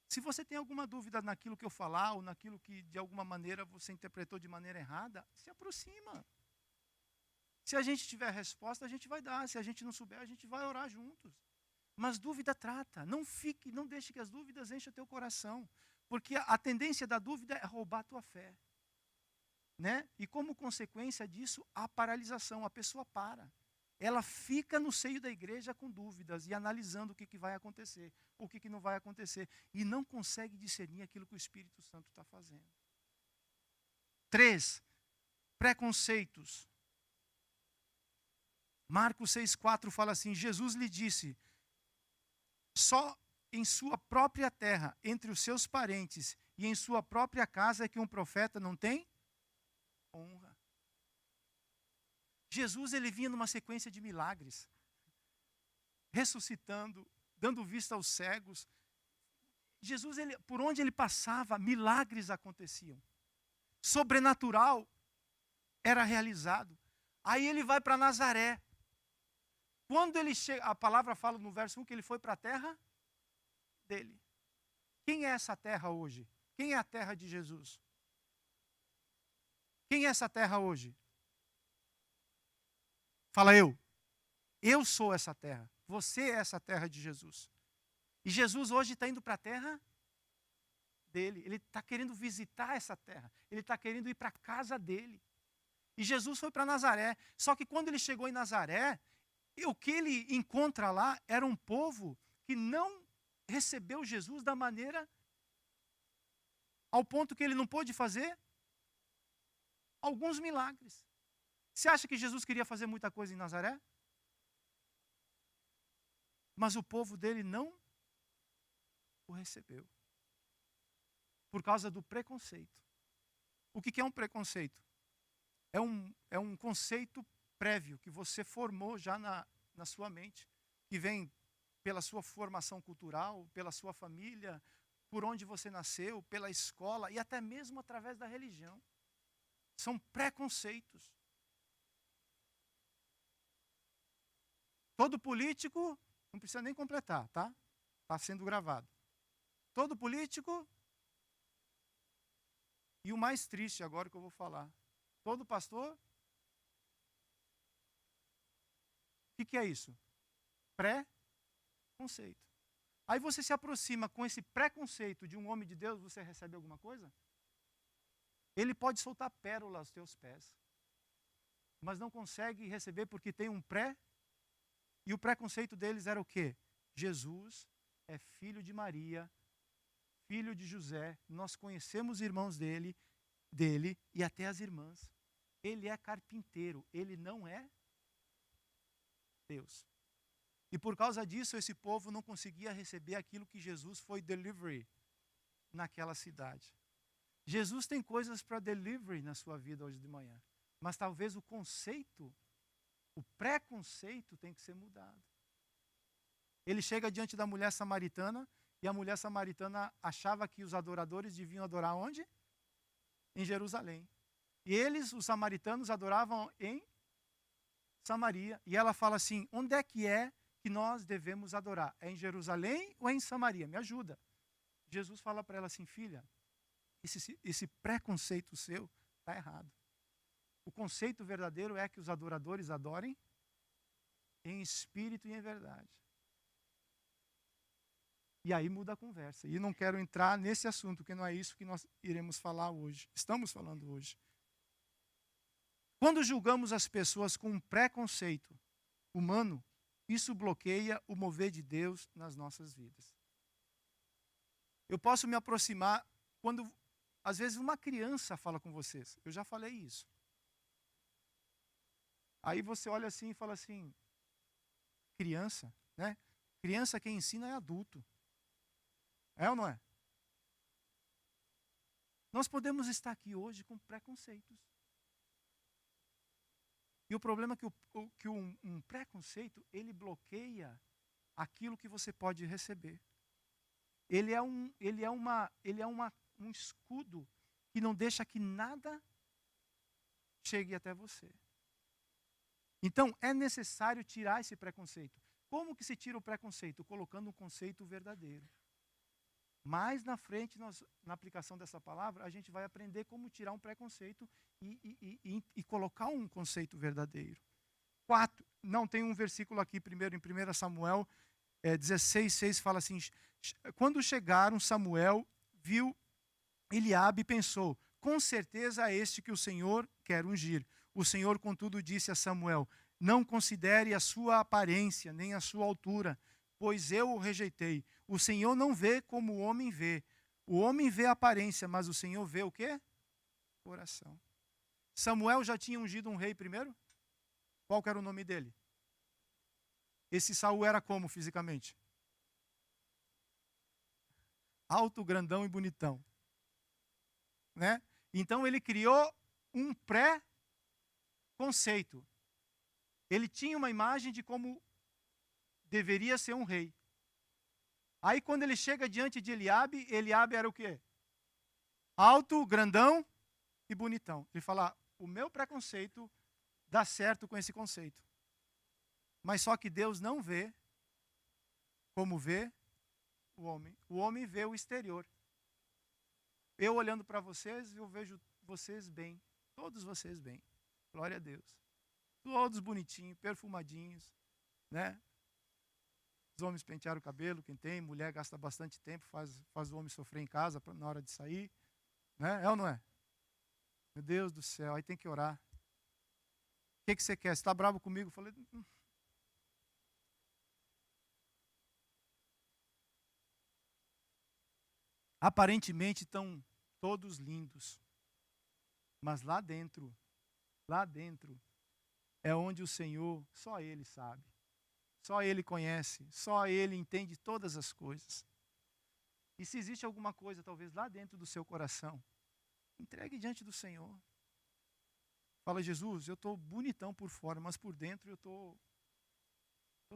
Se você tem alguma dúvida naquilo que eu falar, ou naquilo que de alguma maneira você interpretou de maneira errada, se aproxima. Se a gente tiver resposta, a gente vai dar. Se a gente não souber, a gente vai orar juntos. Mas dúvida trata. Não deixe que as dúvidas enchem teu coração. Porque a tendência da dúvida é roubar a tua fé. Né? E como consequência disso, a paralisação. A pessoa para. Ela fica no seio da igreja com dúvidas e analisando o que vai acontecer, o que não vai acontecer. E não consegue discernir aquilo que o Espírito Santo está fazendo. 3. Preconceitos. Marcos 6,4 fala assim, Jesus lhe disse, só em sua própria terra, entre os seus parentes e em sua própria casa é que um profeta não tem honra. Jesus, ele vinha numa sequência de milagres, ressuscitando, dando vista aos cegos. Jesus, por onde ele passava, milagres aconteciam. Sobrenatural era realizado. Aí ele vai para Nazaré. Quando ele chega, a palavra fala no verso 1 que ele foi para a terra dele. Quem é essa terra hoje? Quem é a terra de Jesus? Quem é essa terra hoje? Fala eu. Eu sou essa terra. Você é essa terra de Jesus. E Jesus hoje está indo para a terra dele. Ele está querendo visitar essa terra. Ele está querendo ir para a casa dele. E Jesus foi para Nazaré. Só que quando ele chegou em Nazaré, o que ele encontra lá era um povo que não recebeu Jesus da maneira, ao ponto que ele não pôde fazer alguns milagres. Você acha que Jesus queria fazer muita coisa em Nazaré? Mas o povo dele não o recebeu. Por causa do preconceito. O que é um preconceito? É um conceito prévio que você formou já na sua mente, que vem pela sua formação cultural, pela sua família, por onde você nasceu, pela escola e até mesmo através da religião. São preconceitos. Todo político, não precisa nem completar, tá? Está sendo gravado. Todo político, e o mais triste agora que eu vou falar, todo pastor, o que é isso? Preconceito. Aí você se aproxima com esse preconceito de um homem de Deus, você recebe alguma coisa? Ele pode soltar pérola aos teus pés, mas não consegue receber porque tem um e o preconceito deles era o quê? Jesus é filho de Maria, filho de José, nós conhecemos irmãos dele e até as irmãs. Ele é carpinteiro, ele não é Deus. E por causa disso, esse povo não conseguia receber aquilo que Jesus foi delivery naquela cidade. Jesus tem coisas para delivery na sua vida hoje de manhã. Mas talvez o conceito, o preconceito tem que ser mudado. Ele chega diante da mulher samaritana e a mulher samaritana achava que os adoradores deviam adorar onde? Em Jerusalém. E eles, os samaritanos, adoravam em Samaria. E ela fala assim, onde é que nós devemos adorar? É em Jerusalém ou é em Samaria? Me ajuda. Jesus fala para ela assim, filha, esse preconceito seu está errado. O conceito verdadeiro é que os adoradores adorem em espírito e em verdade. E aí muda a conversa. E não quero entrar nesse assunto, porque não é isso que nós iremos falar hoje. Estamos falando hoje. Quando julgamos as pessoas com um preconceito humano, isso bloqueia o mover de Deus nas nossas vidas. Eu posso me aproximar quando, às vezes, uma criança fala com vocês. Eu já falei isso. Aí você olha assim e fala assim, criança, né? Criança quem ensina é adulto. É ou não é? Nós podemos estar aqui hoje com preconceitos. E o problema é que um preconceito, ele bloqueia aquilo que você pode receber. Ele é um escudo que não deixa que nada chegue até você. Então, é necessário tirar esse preconceito. Como que se tira o preconceito? Colocando um conceito verdadeiro. Mais na frente, na aplicação dessa palavra, a gente vai aprender como tirar um preconceito e colocar um conceito verdadeiro. 4. Não, tem um versículo aqui primeiro, em 1 Samuel 16:6, fala assim: quando chegaram, Samuel viu Eliabe e pensou, com certeza é este que o Senhor quer ungir. O Senhor, contudo, disse a Samuel, não considere a sua aparência, nem a sua altura, pois eu o rejeitei. O Senhor não vê como o homem vê. O homem vê a aparência, mas o Senhor vê o quê? Coração. Samuel já tinha ungido um rei primeiro? Qual que era o nome dele? Esse Saul era como fisicamente? Alto, grandão e bonitão. Né? Então ele criou um pré-conceito. Ele tinha uma imagem de como deveria ser um rei. Aí quando ele chega diante de Eliabe, Eliabe era o quê? Alto, grandão e bonitão. Ele fala, o meu preconceito dá certo com esse conceito. Mas só que Deus não vê como vê o homem. O homem vê o exterior. Eu olhando para vocês, eu vejo vocês bem. Todos vocês bem. Glória a Deus. Todos bonitinhos, perfumadinhos, né? Os homens pentearam o cabelo, quem tem, mulher gasta bastante tempo, faz o homem sofrer em casa na hora de sair, né? É ou não é? Meu Deus do céu, aí tem que orar. O que você quer? Você está bravo comigo? Eu falei, aparentemente estão todos lindos, mas lá dentro é onde o Senhor, só Ele sabe, só Ele conhece, só Ele entende todas as coisas. E se existe alguma coisa, talvez lá dentro do seu coração, entregue diante do Senhor. Fala, Jesus, eu estou bonitão por fora, mas por dentro eu estou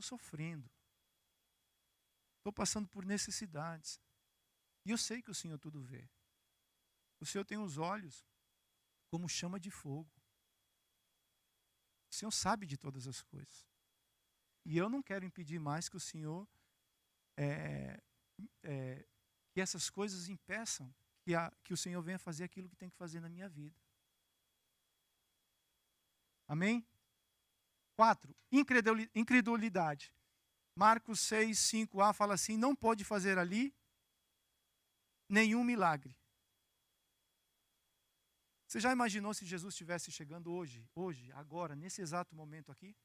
sofrendo. Estou passando por necessidades. E eu sei que o Senhor tudo vê. O Senhor tem os olhos como chama de fogo. O Senhor sabe de todas as coisas. E eu não quero impedir mais que o Senhor, que essas coisas impeçam que o Senhor venha fazer aquilo que tem que fazer na minha vida. Amém? 4. Incredulidade. Marcos 6, 5a fala assim, não pode fazer ali nenhum milagre. Você já imaginou se Jesus estivesse chegando hoje, agora, nesse exato momento aqui?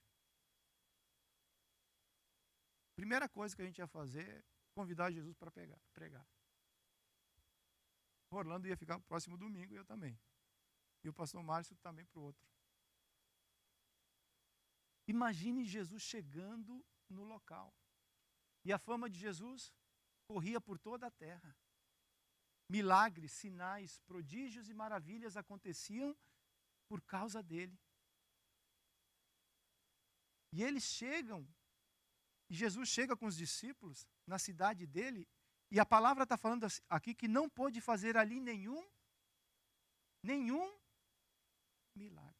Primeira coisa que a gente ia fazer é convidar Jesus para pregar. O Orlando ia ficar no próximo domingo e eu também. E o pastor Márcio também para o outro. Imagine Jesus chegando no local. E a fama de Jesus corria por toda a terra. Milagres, sinais, prodígios e maravilhas aconteciam por causa dele. E eles chegam, e Jesus chega com os discípulos na cidade dele, e a palavra está falando aqui que não pôde fazer ali nenhum milagre.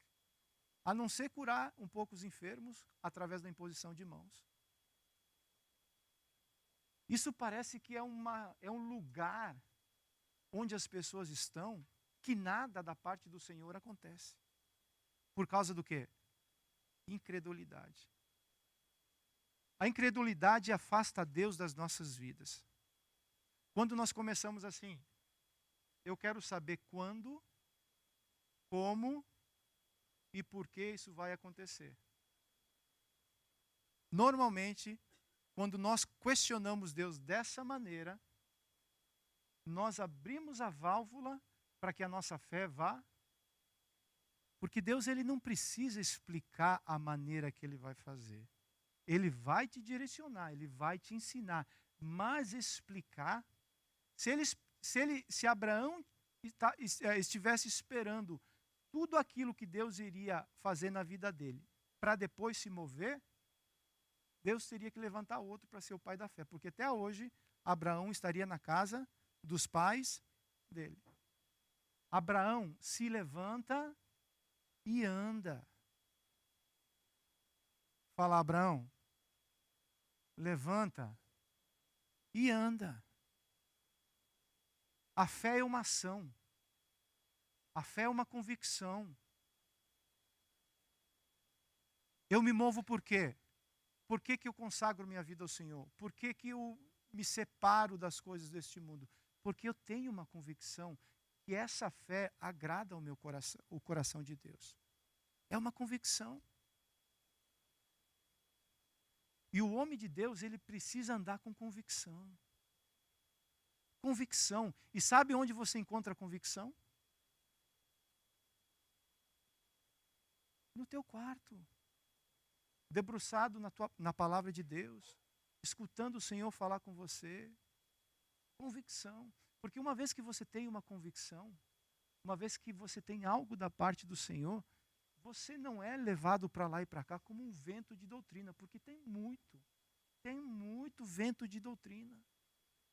A não ser curar um pouco os enfermos através da imposição de mãos. Isso parece que é um lugar onde as pessoas estão, que nada da parte do Senhor acontece. Por causa do quê? Incredulidade. A incredulidade afasta Deus das nossas vidas. Quando nós começamos assim, eu quero saber quando, como e por que isso vai acontecer. Normalmente, quando nós questionamos Deus dessa maneira, nós abrimos a válvula para que a nossa fé vá. Porque Deus ele não precisa explicar a maneira que Ele vai fazer. Ele vai te direcionar, Ele vai te ensinar. Mas explicar, se Abraão estivesse esperando tudo aquilo que Deus iria fazer na vida dele, para depois se mover, Deus teria que levantar outro para ser o pai da fé, porque até hoje Abraão estaria na casa dos pais dele. Abraão se levanta e anda. Fala, Abraão, levanta e anda. A fé é uma ação. A fé é uma convicção. Eu me movo por quê? Por que que eu consagro minha vida ao Senhor? Por que que eu me separo das coisas deste mundo? Porque eu tenho uma convicção que essa fé agrada ao meu coração, o coração de Deus. É uma convicção. E o homem de Deus, ele precisa andar com convicção. Convicção. E sabe onde você encontra a convicção? No teu quarto. Debruçado na palavra de Deus. Escutando o Senhor falar com você. Convicção. Porque uma vez que você tem uma convicção, uma vez que você tem algo da parte do Senhor, você não é levado para lá e para cá como um vento de doutrina, porque tem muito vento de doutrina.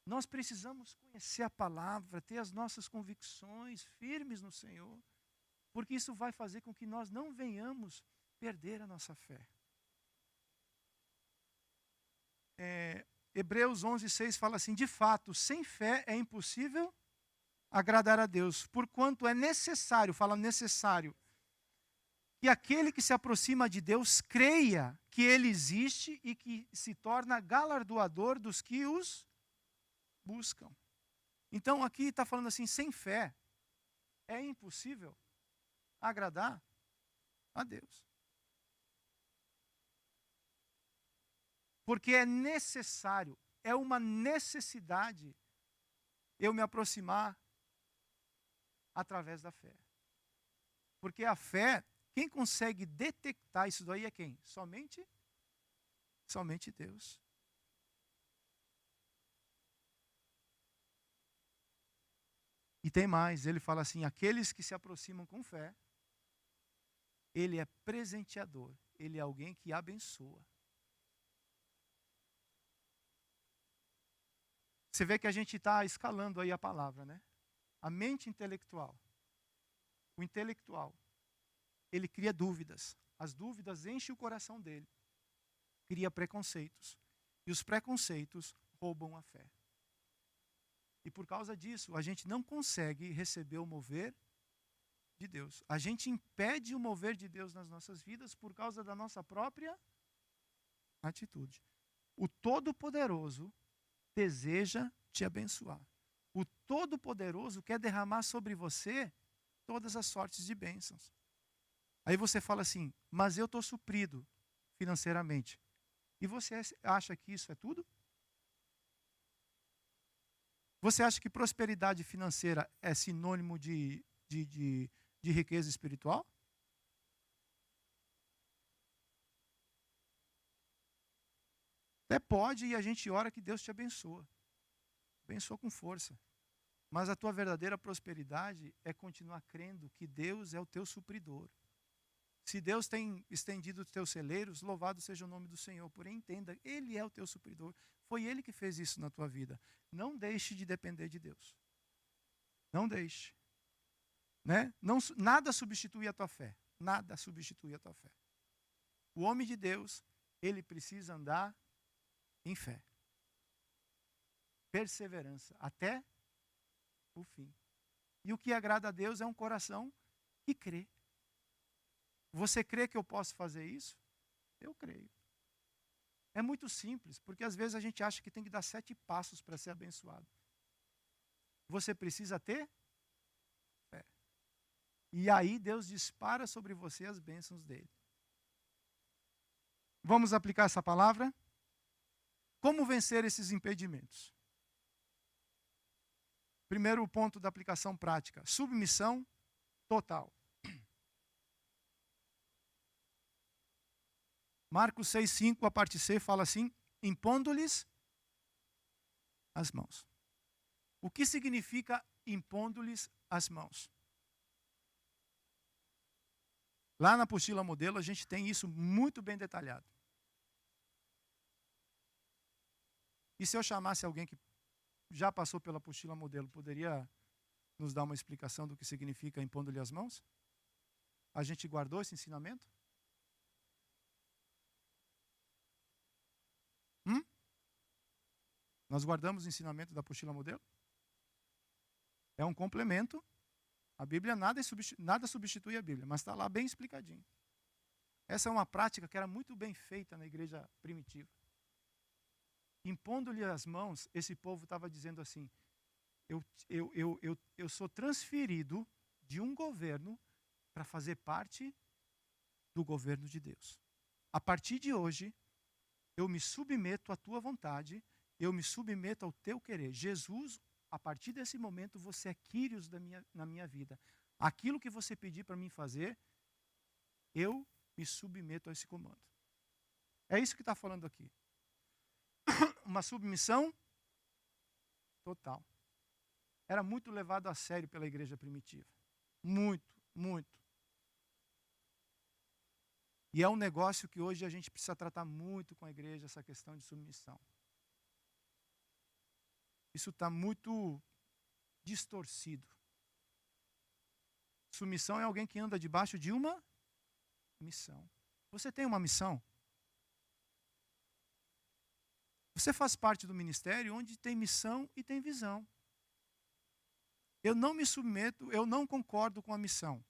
Nós precisamos conhecer a palavra, ter as nossas convicções firmes no Senhor, porque isso vai fazer com que nós não venhamos perder a nossa fé. Hebreus 11:6 fala assim: de fato, sem fé é impossível agradar a Deus, porquanto é necessário, fala necessário, que aquele que se aproxima de Deus creia que Ele existe e que se torna galardoador dos que os buscam. Então aqui está falando assim, sem fé é impossível agradar a Deus. Porque é necessário, é uma necessidade eu me aproximar através da fé. Porque a fé, quem consegue detectar isso daí é quem? Somente Deus. E tem mais, ele fala assim, aqueles que se aproximam com fé, ele é presenteador, ele é alguém que abençoa. Você vê que a gente está escalando aí a palavra, né? A mente intelectual. O intelectual, ele cria dúvidas. As dúvidas enchem o coração dele. Cria preconceitos. E os preconceitos roubam a fé. E por causa disso, a gente não consegue receber o mover de Deus. A gente impede o mover de Deus nas nossas vidas por causa da nossa própria atitude. O Todo-Poderoso deseja te abençoar. O Todo-Poderoso quer derramar sobre você todas as sortes de bênçãos. Aí você fala assim, mas eu estou suprido financeiramente. E você acha que isso é tudo? Você acha que prosperidade financeira é sinônimo de riqueza espiritual? Até pode, e a gente ora que Deus te abençoa. Abençoa com força. Mas a tua verdadeira prosperidade é continuar crendo que Deus é o teu supridor. Se Deus tem estendido os teus celeiros, louvado seja o nome do Senhor. Porém, entenda, Ele é o teu supridor. Foi Ele que fez isso na tua vida. Não deixe de depender de Deus. Não deixe. Né? Nada substitui a tua fé. Nada substitui a tua fé. O homem de Deus, ele precisa andar em fé. Perseverança até o fim. E o que agrada a Deus é um coração que crê. Você crê que eu posso fazer isso? Eu creio. É muito simples, porque às vezes a gente acha que tem que dar 7 passos para ser abençoado. Você precisa ter fé. E aí Deus dispara sobre você as bênçãos dele. Vamos aplicar essa palavra? Como vencer esses impedimentos? Primeiro ponto da aplicação prática, submissão total. Marcos 6,5, a parte C, fala assim, impondo-lhes as mãos. O que significa impondo-lhes as mãos? Lá na apostila modelo, a gente tem isso muito bem detalhado. E se eu chamasse alguém que já passou pela apostila modelo, poderia nos dar uma explicação do que significa impondo-lhe as mãos? A gente guardou esse ensinamento? Nós guardamos o ensinamento da apostila modelo? É um complemento. A Bíblia nada substitui a Bíblia, mas está lá bem explicadinho. Essa é uma prática que era muito bem feita na igreja primitiva. Impondo-lhe as mãos, esse povo estava dizendo assim: eu sou transferido de um governo para fazer parte do governo de Deus. A partir de hoje, eu me submeto à tua vontade, eu me submeto ao teu querer. Jesus, a partir desse momento, você é Quírios na minha vida. Aquilo que você pedir para mim fazer, eu me submeto a esse comando. É isso que está falando aqui. Uma submissão total. Era muito levado a sério pela igreja primitiva. Muito, muito. E é um negócio que hoje a gente precisa tratar muito com a igreja, essa questão de submissão. Isso está muito distorcido. Submissão é alguém que anda debaixo de uma missão. Você tem uma missão? Você faz parte do ministério onde tem missão e tem visão. Eu não me submeto, eu não concordo com a missão.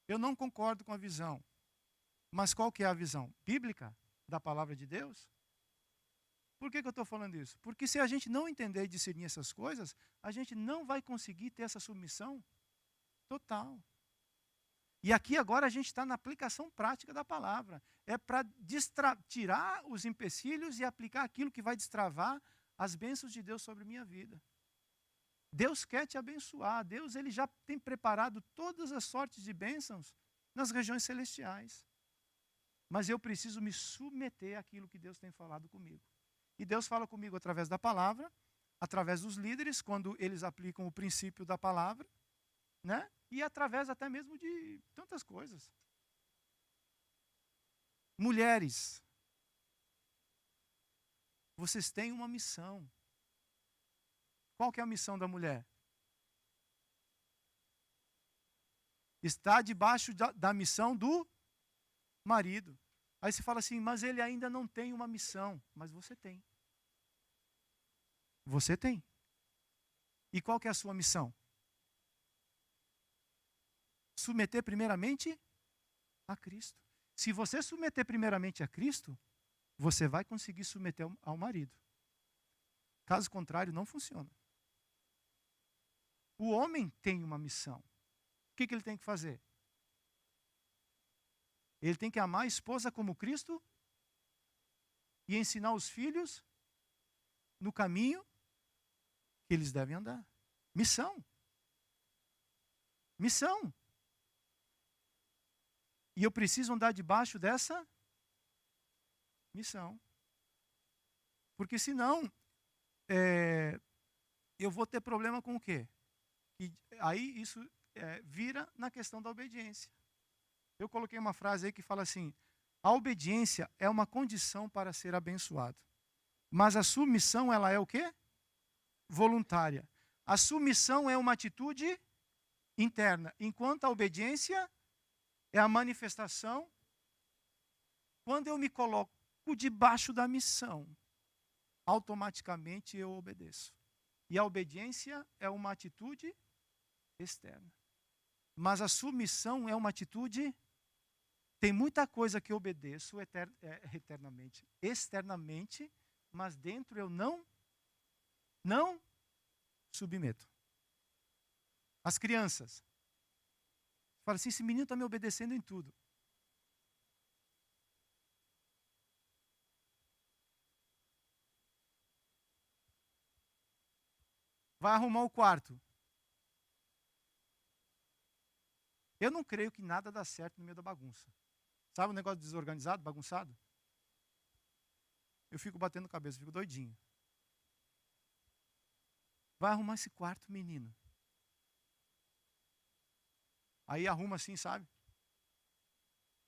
Eu não concordo com a visão. Mas qual que é a visão? Bíblica? Da palavra de Deus? Por que eu estou falando isso? Porque se a gente não entender e discernir essas coisas, a gente não vai conseguir ter essa submissão total. E aqui agora a gente está na aplicação prática da palavra. É para tirar os empecilhos e aplicar aquilo que vai destravar as bênçãos de Deus sobre a minha vida. Deus quer te abençoar. Deus ele já tem preparado todas as sortes de bênçãos nas regiões celestiais. Mas eu preciso me submeter àquilo que Deus tem falado comigo. E Deus fala comigo através da palavra, através dos líderes, quando eles aplicam o princípio da palavra, né? E através até mesmo de tantas coisas. Mulheres, vocês têm uma missão. Qual que é a missão da mulher? Está debaixo da missão do marido. Aí você fala assim, mas ele ainda não tem uma missão. Mas você tem. Você tem. E qual que é a sua missão? Submeter primeiramente a Cristo. Se você submeter primeiramente a Cristo, você vai conseguir submeter ao marido. Caso contrário, não funciona. O homem tem uma missão. O que ele tem que fazer? Ele tem que amar a esposa como Cristo e ensinar os filhos no caminho que eles devem andar. Missão. Missão. E eu preciso andar debaixo dessa missão. Porque senão, eu vou ter problema com o quê? E aí isso vira na questão da obediência. Eu coloquei uma frase aí que fala assim: a obediência é uma condição para ser abençoado. Mas a submissão, ela é o quê? Voluntária. A submissão é uma atitude interna, enquanto a obediência é a manifestação. Quando eu me coloco debaixo da missão, automaticamente eu obedeço. E a obediência é uma atitude externa. Mas a submissão é uma atitude. Tem muita coisa que eu obedeço eternamente, externamente, mas dentro eu não submeto. As crianças. Fala assim, esse menino está me obedecendo em tudo. Vai arrumar o quarto. Eu não creio que nada dá certo no meio da bagunça. Sabe o negócio desorganizado, bagunçado? Eu fico batendo cabeça, fico doidinho. Vai arrumar esse quarto, menino. Aí arruma assim, sabe?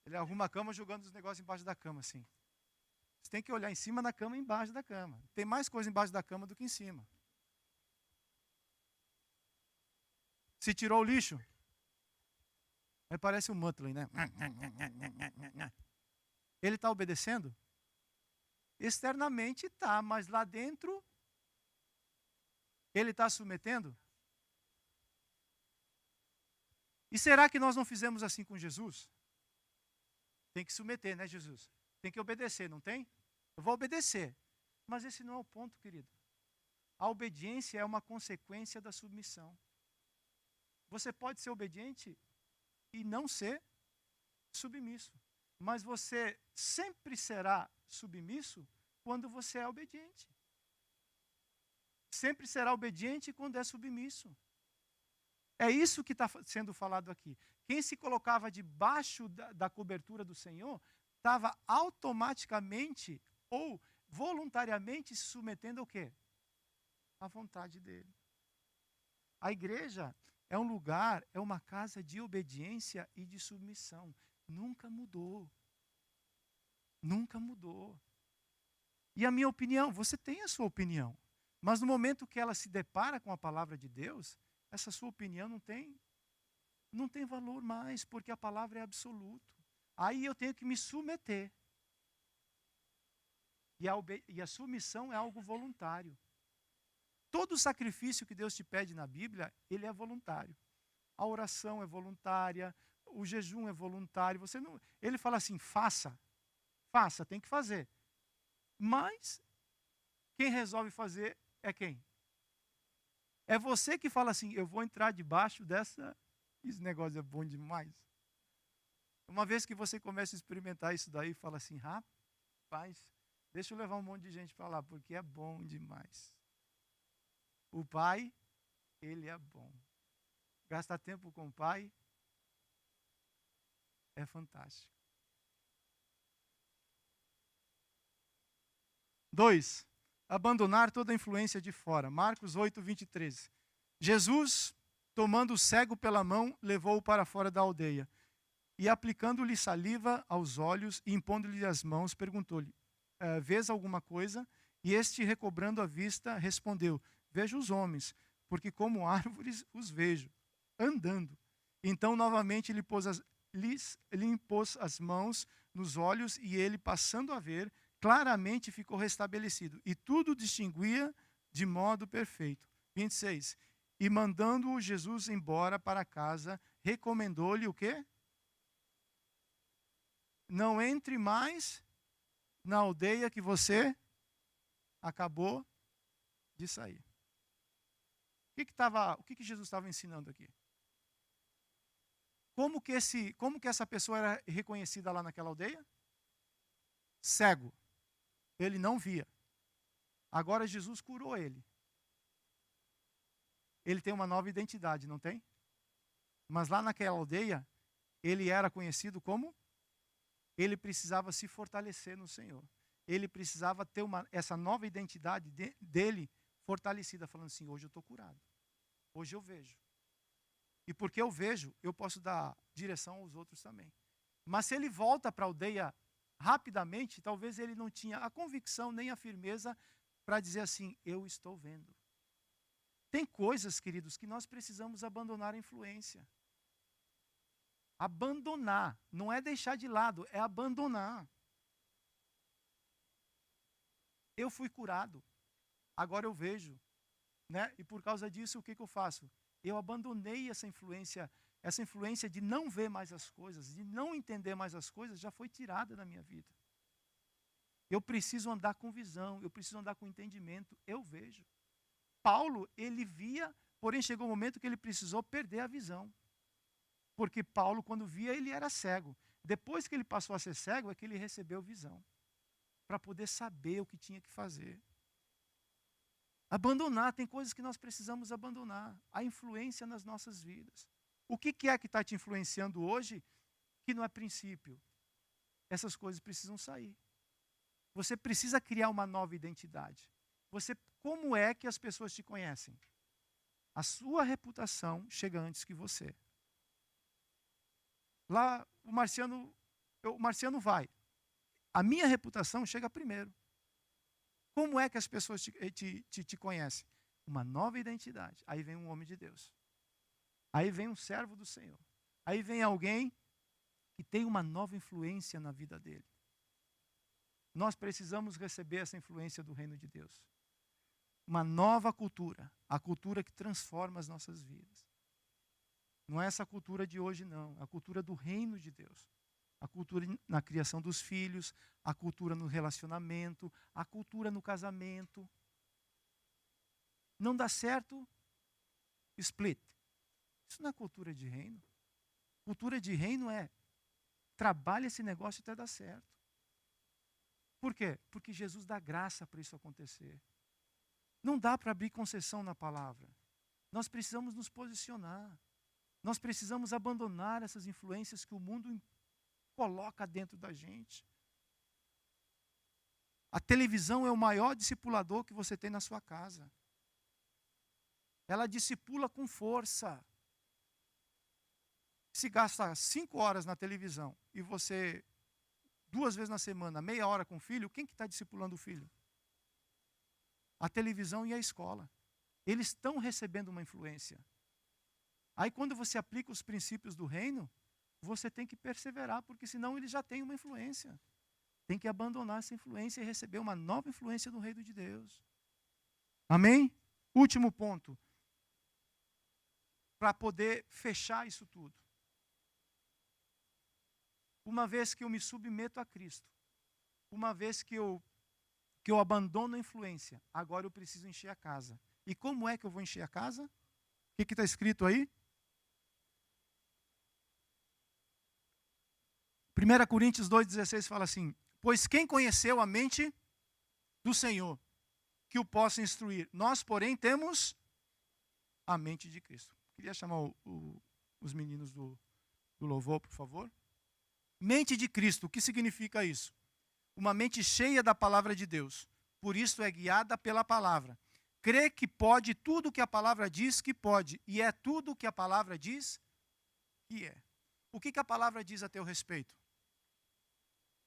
Ele arruma a cama jogando os negócios embaixo da cama, assim. Você tem que olhar em cima da cama e embaixo da cama. Tem mais coisa embaixo da cama do que em cima. Se tirou o lixo, aí parece o Muttley, né? Ele está obedecendo? Externamente está, mas lá dentro, ele está submetendo? E será que nós não fizemos assim com Jesus? Tem que submeter, né, Jesus? Tem que obedecer, não tem? Eu vou obedecer. Mas esse não é o ponto, querido. A obediência é uma consequência da submissão. Você pode ser obediente e não ser submisso. Mas você sempre será submisso quando você é obediente. Sempre será obediente quando é submisso. É isso que está sendo falado aqui. Quem se colocava debaixo da cobertura do Senhor estava automaticamente ou voluntariamente se submetendo ao quê? À vontade dele. A igreja é um lugar, é uma casa de obediência e de submissão. Nunca mudou. Nunca mudou. E a minha opinião, você tem a sua opinião. Mas no momento que ela se depara com a palavra de Deus, essa sua opinião não tem valor mais, porque a palavra é absoluta. Aí eu tenho que me submeter. E a submissão é algo voluntário. Todo sacrifício que Deus te pede na Bíblia, ele é voluntário. A oração é voluntária, o jejum é voluntário. Ele fala assim, faça, tem que fazer. Mas quem resolve fazer é quem? É você que fala assim, eu vou entrar debaixo dessa... Esse negócio é bom demais. Uma vez que você começa a experimentar isso daí, fala assim, rapaz, deixa eu levar um monte de gente para lá, porque é bom demais. O Pai, Ele é bom. Gastar tempo com o Pai é fantástico. 2. Abandonar toda a influência de fora. Marcos 8, 23. Jesus, tomando o cego pela mão, levou-o para fora da aldeia. E aplicando-lhe saliva aos olhos e impondo-lhe as mãos, perguntou-lhe, vês alguma coisa? E este, recobrando a vista, respondeu, vejo os homens, porque como árvores os vejo, andando. Então, novamente, lhe impôs as mãos nos olhos, e ele, passando a ver, claramente ficou restabelecido. E tudo distinguia de modo perfeito. 26. E mandando-o Jesus embora para casa, recomendou-lhe o quê? Não entre mais na aldeia que você acabou de sair. O que Jesus estava ensinando aqui? Como que essa pessoa era reconhecida lá naquela aldeia? Cego. Ele não via. Agora Jesus curou ele. Ele tem uma nova identidade, não tem? Mas lá naquela aldeia, ele era conhecido como? Ele precisava se fortalecer no Senhor. Ele precisava ter essa nova identidade dele fortalecida, falando assim, hoje eu estou curado. Hoje eu vejo. E porque eu vejo, eu posso dar direção aos outros também. Mas se ele volta para a aldeia rapidamente, talvez ele não tinha a convicção nem a firmeza para dizer assim, eu estou vendo. Tem coisas, queridos, que nós precisamos abandonar a influência. Abandonar, não é deixar de lado, é abandonar. Eu fui curado, agora eu vejo, né? E por causa disso, o que eu faço? Eu abandonei essa influência de não ver mais as coisas, de não entender mais as coisas, já foi tirada da minha vida. Eu preciso andar com visão, eu preciso andar com entendimento, eu vejo. Paulo, ele via, porém chegou um momento que ele precisou perder a visão. Porque Paulo, quando via, ele era cego. Depois que ele passou a ser cego, é que ele recebeu visão. Para poder saber o que tinha que fazer. Abandonar, tem coisas que nós precisamos abandonar. A influência nas nossas vidas. O que é que está te influenciando hoje que não é princípio? Essas coisas precisam sair. Você precisa criar uma nova identidade. Como é que as pessoas te conhecem? A sua reputação chega antes que você. Lá o Marciano vai. A minha reputação chega primeiro. Como é que as pessoas te conhecem? Uma nova identidade. Aí vem um homem de Deus. Aí vem um servo do Senhor. Aí vem alguém que tem uma nova influência na vida dele. Nós precisamos receber essa influência do reino de Deus. Uma nova cultura. A cultura que transforma as nossas vidas. Não é essa cultura de hoje, não. É a cultura do reino de Deus. A cultura na criação dos filhos, a cultura no relacionamento, a cultura no casamento. Não dá certo, split. Isso não é cultura de reino. Cultura de reino é trabalha esse negócio até dar certo. Por quê? Porque Jesus dá graça para isso acontecer. Não dá para abrir concessão na palavra. Nós precisamos nos posicionar. Nós precisamos abandonar essas influências que o mundo coloca dentro da gente. A televisão é o maior discipulador que você tem na sua casa. Ela discipula com força. Se gasta 5 horas na televisão e você 2 vezes na semana, meia hora com o filho, quem que está discipulando o filho? A televisão e a escola. Eles estão recebendo uma influência. Aí quando você aplica os princípios do reino, você tem que perseverar, porque senão ele já tem uma influência. Tem que abandonar essa influência e receber uma nova influência do reino de Deus. Amém? Último ponto. Para poder fechar isso tudo. Uma vez que eu me submeto a Cristo, uma vez que eu abandono a influência, agora eu preciso encher a casa. E como é que eu vou encher a casa? O que está escrito aí? 1 Coríntios 2,16 fala assim: pois quem conheceu a mente do Senhor, que o possa instruir? Nós, porém, temos a mente de Cristo. Queria chamar os meninos do louvor, por favor. Mente de Cristo, o que significa isso? Uma mente cheia da palavra de Deus. Por isso é guiada pela palavra. Crê que pode tudo o que a palavra diz que pode. E é tudo o que a palavra diz que é. O que a palavra diz a teu respeito?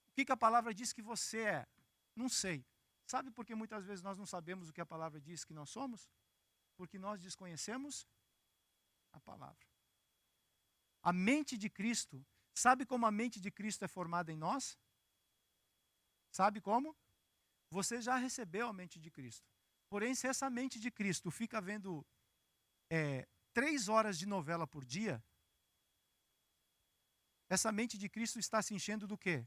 O que a palavra diz que você é? Não sei. Sabe por que muitas vezes nós não sabemos o que a palavra diz que nós somos? Porque nós desconhecemos a palavra. A mente de Cristo, sabe como a mente de Cristo é formada em nós? Sabe como? Você já recebeu a mente de Cristo. Porém, se essa mente de Cristo fica vendo 3 horas de novela por dia, essa mente de Cristo está se enchendo do quê?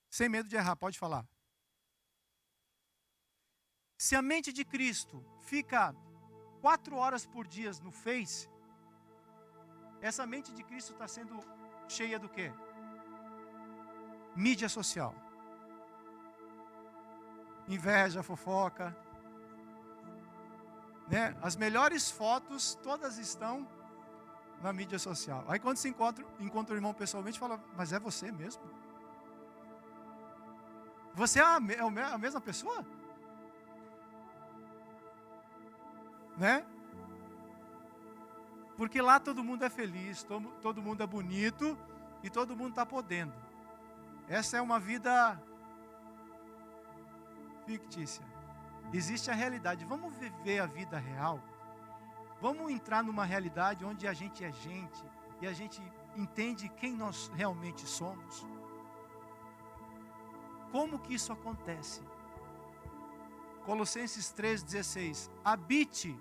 Sem medo de errar, pode falar. Se a mente de Cristo fica 4 horas por dia no Face, essa mente de Cristo está sendo cheia do quê? Mídia social. Inveja, fofoca. Né? As melhores fotos, todas estão na mídia social. Aí quando se encontra o irmão pessoalmente, fala, mas é você mesmo? Você é a mesma pessoa? Né? Porque lá todo mundo é feliz, todo mundo é bonito e todo mundo está podendo. Essa é uma vida fictícia. Existe a realidade. Vamos viver a vida real. Vamos entrar numa realidade onde a gente é gente e a gente entende quem nós realmente somos. Como que isso acontece? Colossenses 3,16. Habite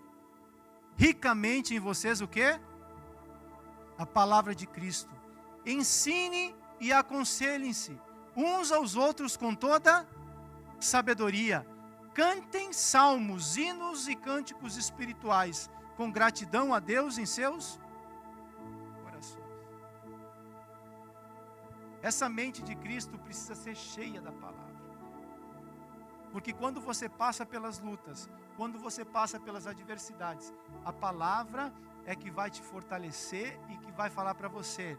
ricamente em vocês o quê? A palavra de Cristo. Ensine e aconselhem-se uns aos outros com toda sabedoria. Cantem salmos, hinos e cânticos espirituais com gratidão a Deus em seus corações. Essa mente de Cristo precisa ser cheia da palavra. Porque quando você passa pelas lutas, quando você passa pelas adversidades, a palavra é que vai te fortalecer e que vai falar para você: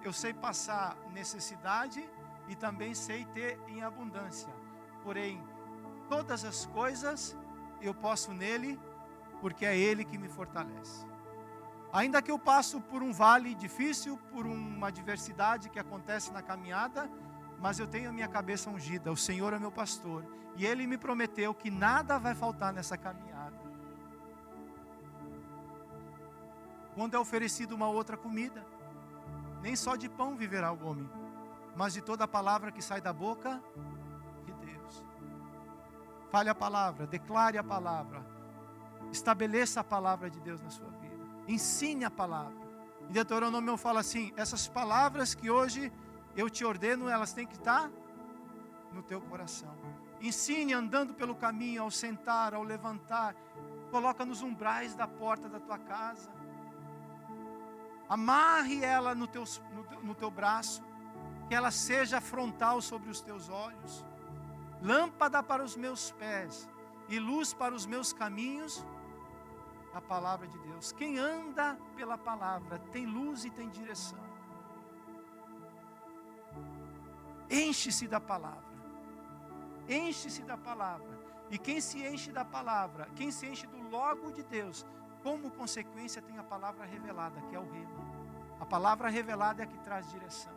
eu sei passar necessidade e também sei ter em abundância. Porém, todas as coisas eu posso nele, porque é ele que me fortalece. Ainda que eu passo por um vale difícil, por uma adversidade que acontece na caminhada, mas eu tenho a minha cabeça ungida, o Senhor é meu pastor, e Ele me prometeu que nada vai faltar nessa caminhada. Quando é oferecido uma outra comida, nem só de pão viverá o homem, mas de toda a palavra que sai da boca de Deus. Fale a palavra, declare a palavra, estabeleça a palavra de Deus na sua vida, ensine a palavra. Em Deuteronômio fala assim: essas palavras que hoje eu te ordeno, elas têm que estar no teu coração. Ensine andando pelo caminho, ao sentar, ao levantar. Coloca nos umbrais da porta da tua casa. Amarre ela no teu braço, que ela seja frontal sobre os teus olhos. Lâmpada para os meus pés e luz para os meus caminhos, a palavra de Deus. Quem anda pela palavra tem luz e tem direção. Enche-se da palavra. Enche-se da palavra. E quem se enche da palavra, quem se enche do logo de Deus, como consequência tem a palavra revelada, que é o rema. A palavra revelada é a que traz direção.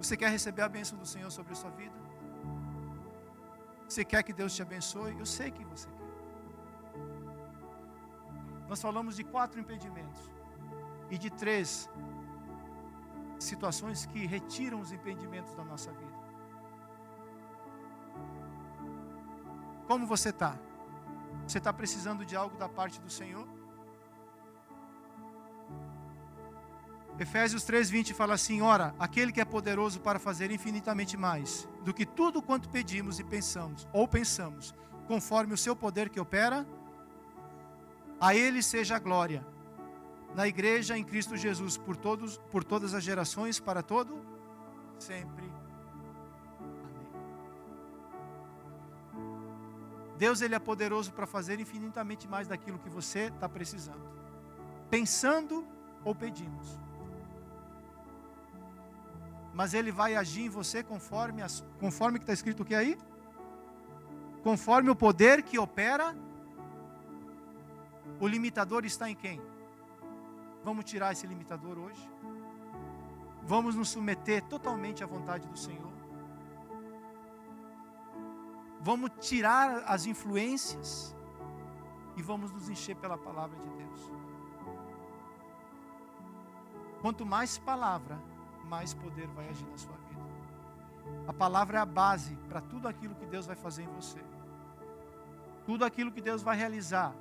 Você quer receber a bênção do Senhor sobre a sua vida? Você quer que Deus te abençoe? Eu sei que você quer. Nós falamos de 4 impedimentos e de 3 situações que retiram os impedimentos da nossa vida. Como você está? Você está precisando de algo da parte do Senhor? Efésios 3:20 fala assim: ora, aquele que é poderoso para fazer infinitamente mais do que tudo quanto pedimos e pensamos, conforme o seu poder que opera, a Ele seja a glória, na igreja em Cristo Jesus, por todas as gerações, para todo sempre. Amém. Deus, Ele é poderoso para fazer infinitamente mais daquilo que você está precisando, pensando ou pedimos. Mas Ele vai agir em você conforme que está escrito o que aí? Conforme o poder que opera. O limitador está em quem? Vamos tirar esse limitador hoje. Vamos nos submeter totalmente à vontade do Senhor. Vamos tirar as influências e vamos nos encher pela palavra de Deus. Quanto mais palavra, mais poder vai agir na sua vida. A palavra é a base para tudo aquilo que Deus vai fazer em você. Tudo aquilo que Deus vai realizar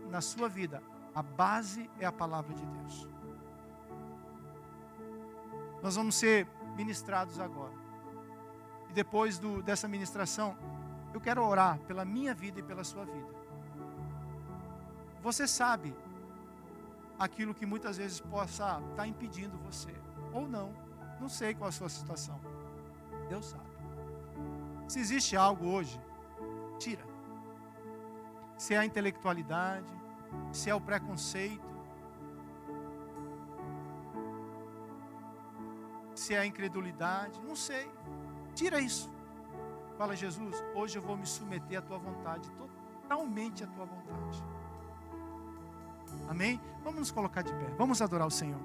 na sua vida, a base é a palavra de Deus. Nós vamos ser ministrados agora. E depois dessa ministração, eu quero orar pela minha vida e pela sua vida. Você sabe aquilo que muitas vezes possa estar impedindo você, ou não sei qual a sua situação. Deus sabe. Se existe algo hoje, tira. Se é a intelectualidade, se é o preconceito, se é a incredulidade, não sei. Tira isso. Fala: Jesus, hoje eu vou me submeter à tua vontade, totalmente à tua vontade. Amém? Vamos nos colocar de pé. Vamos adorar o Senhor.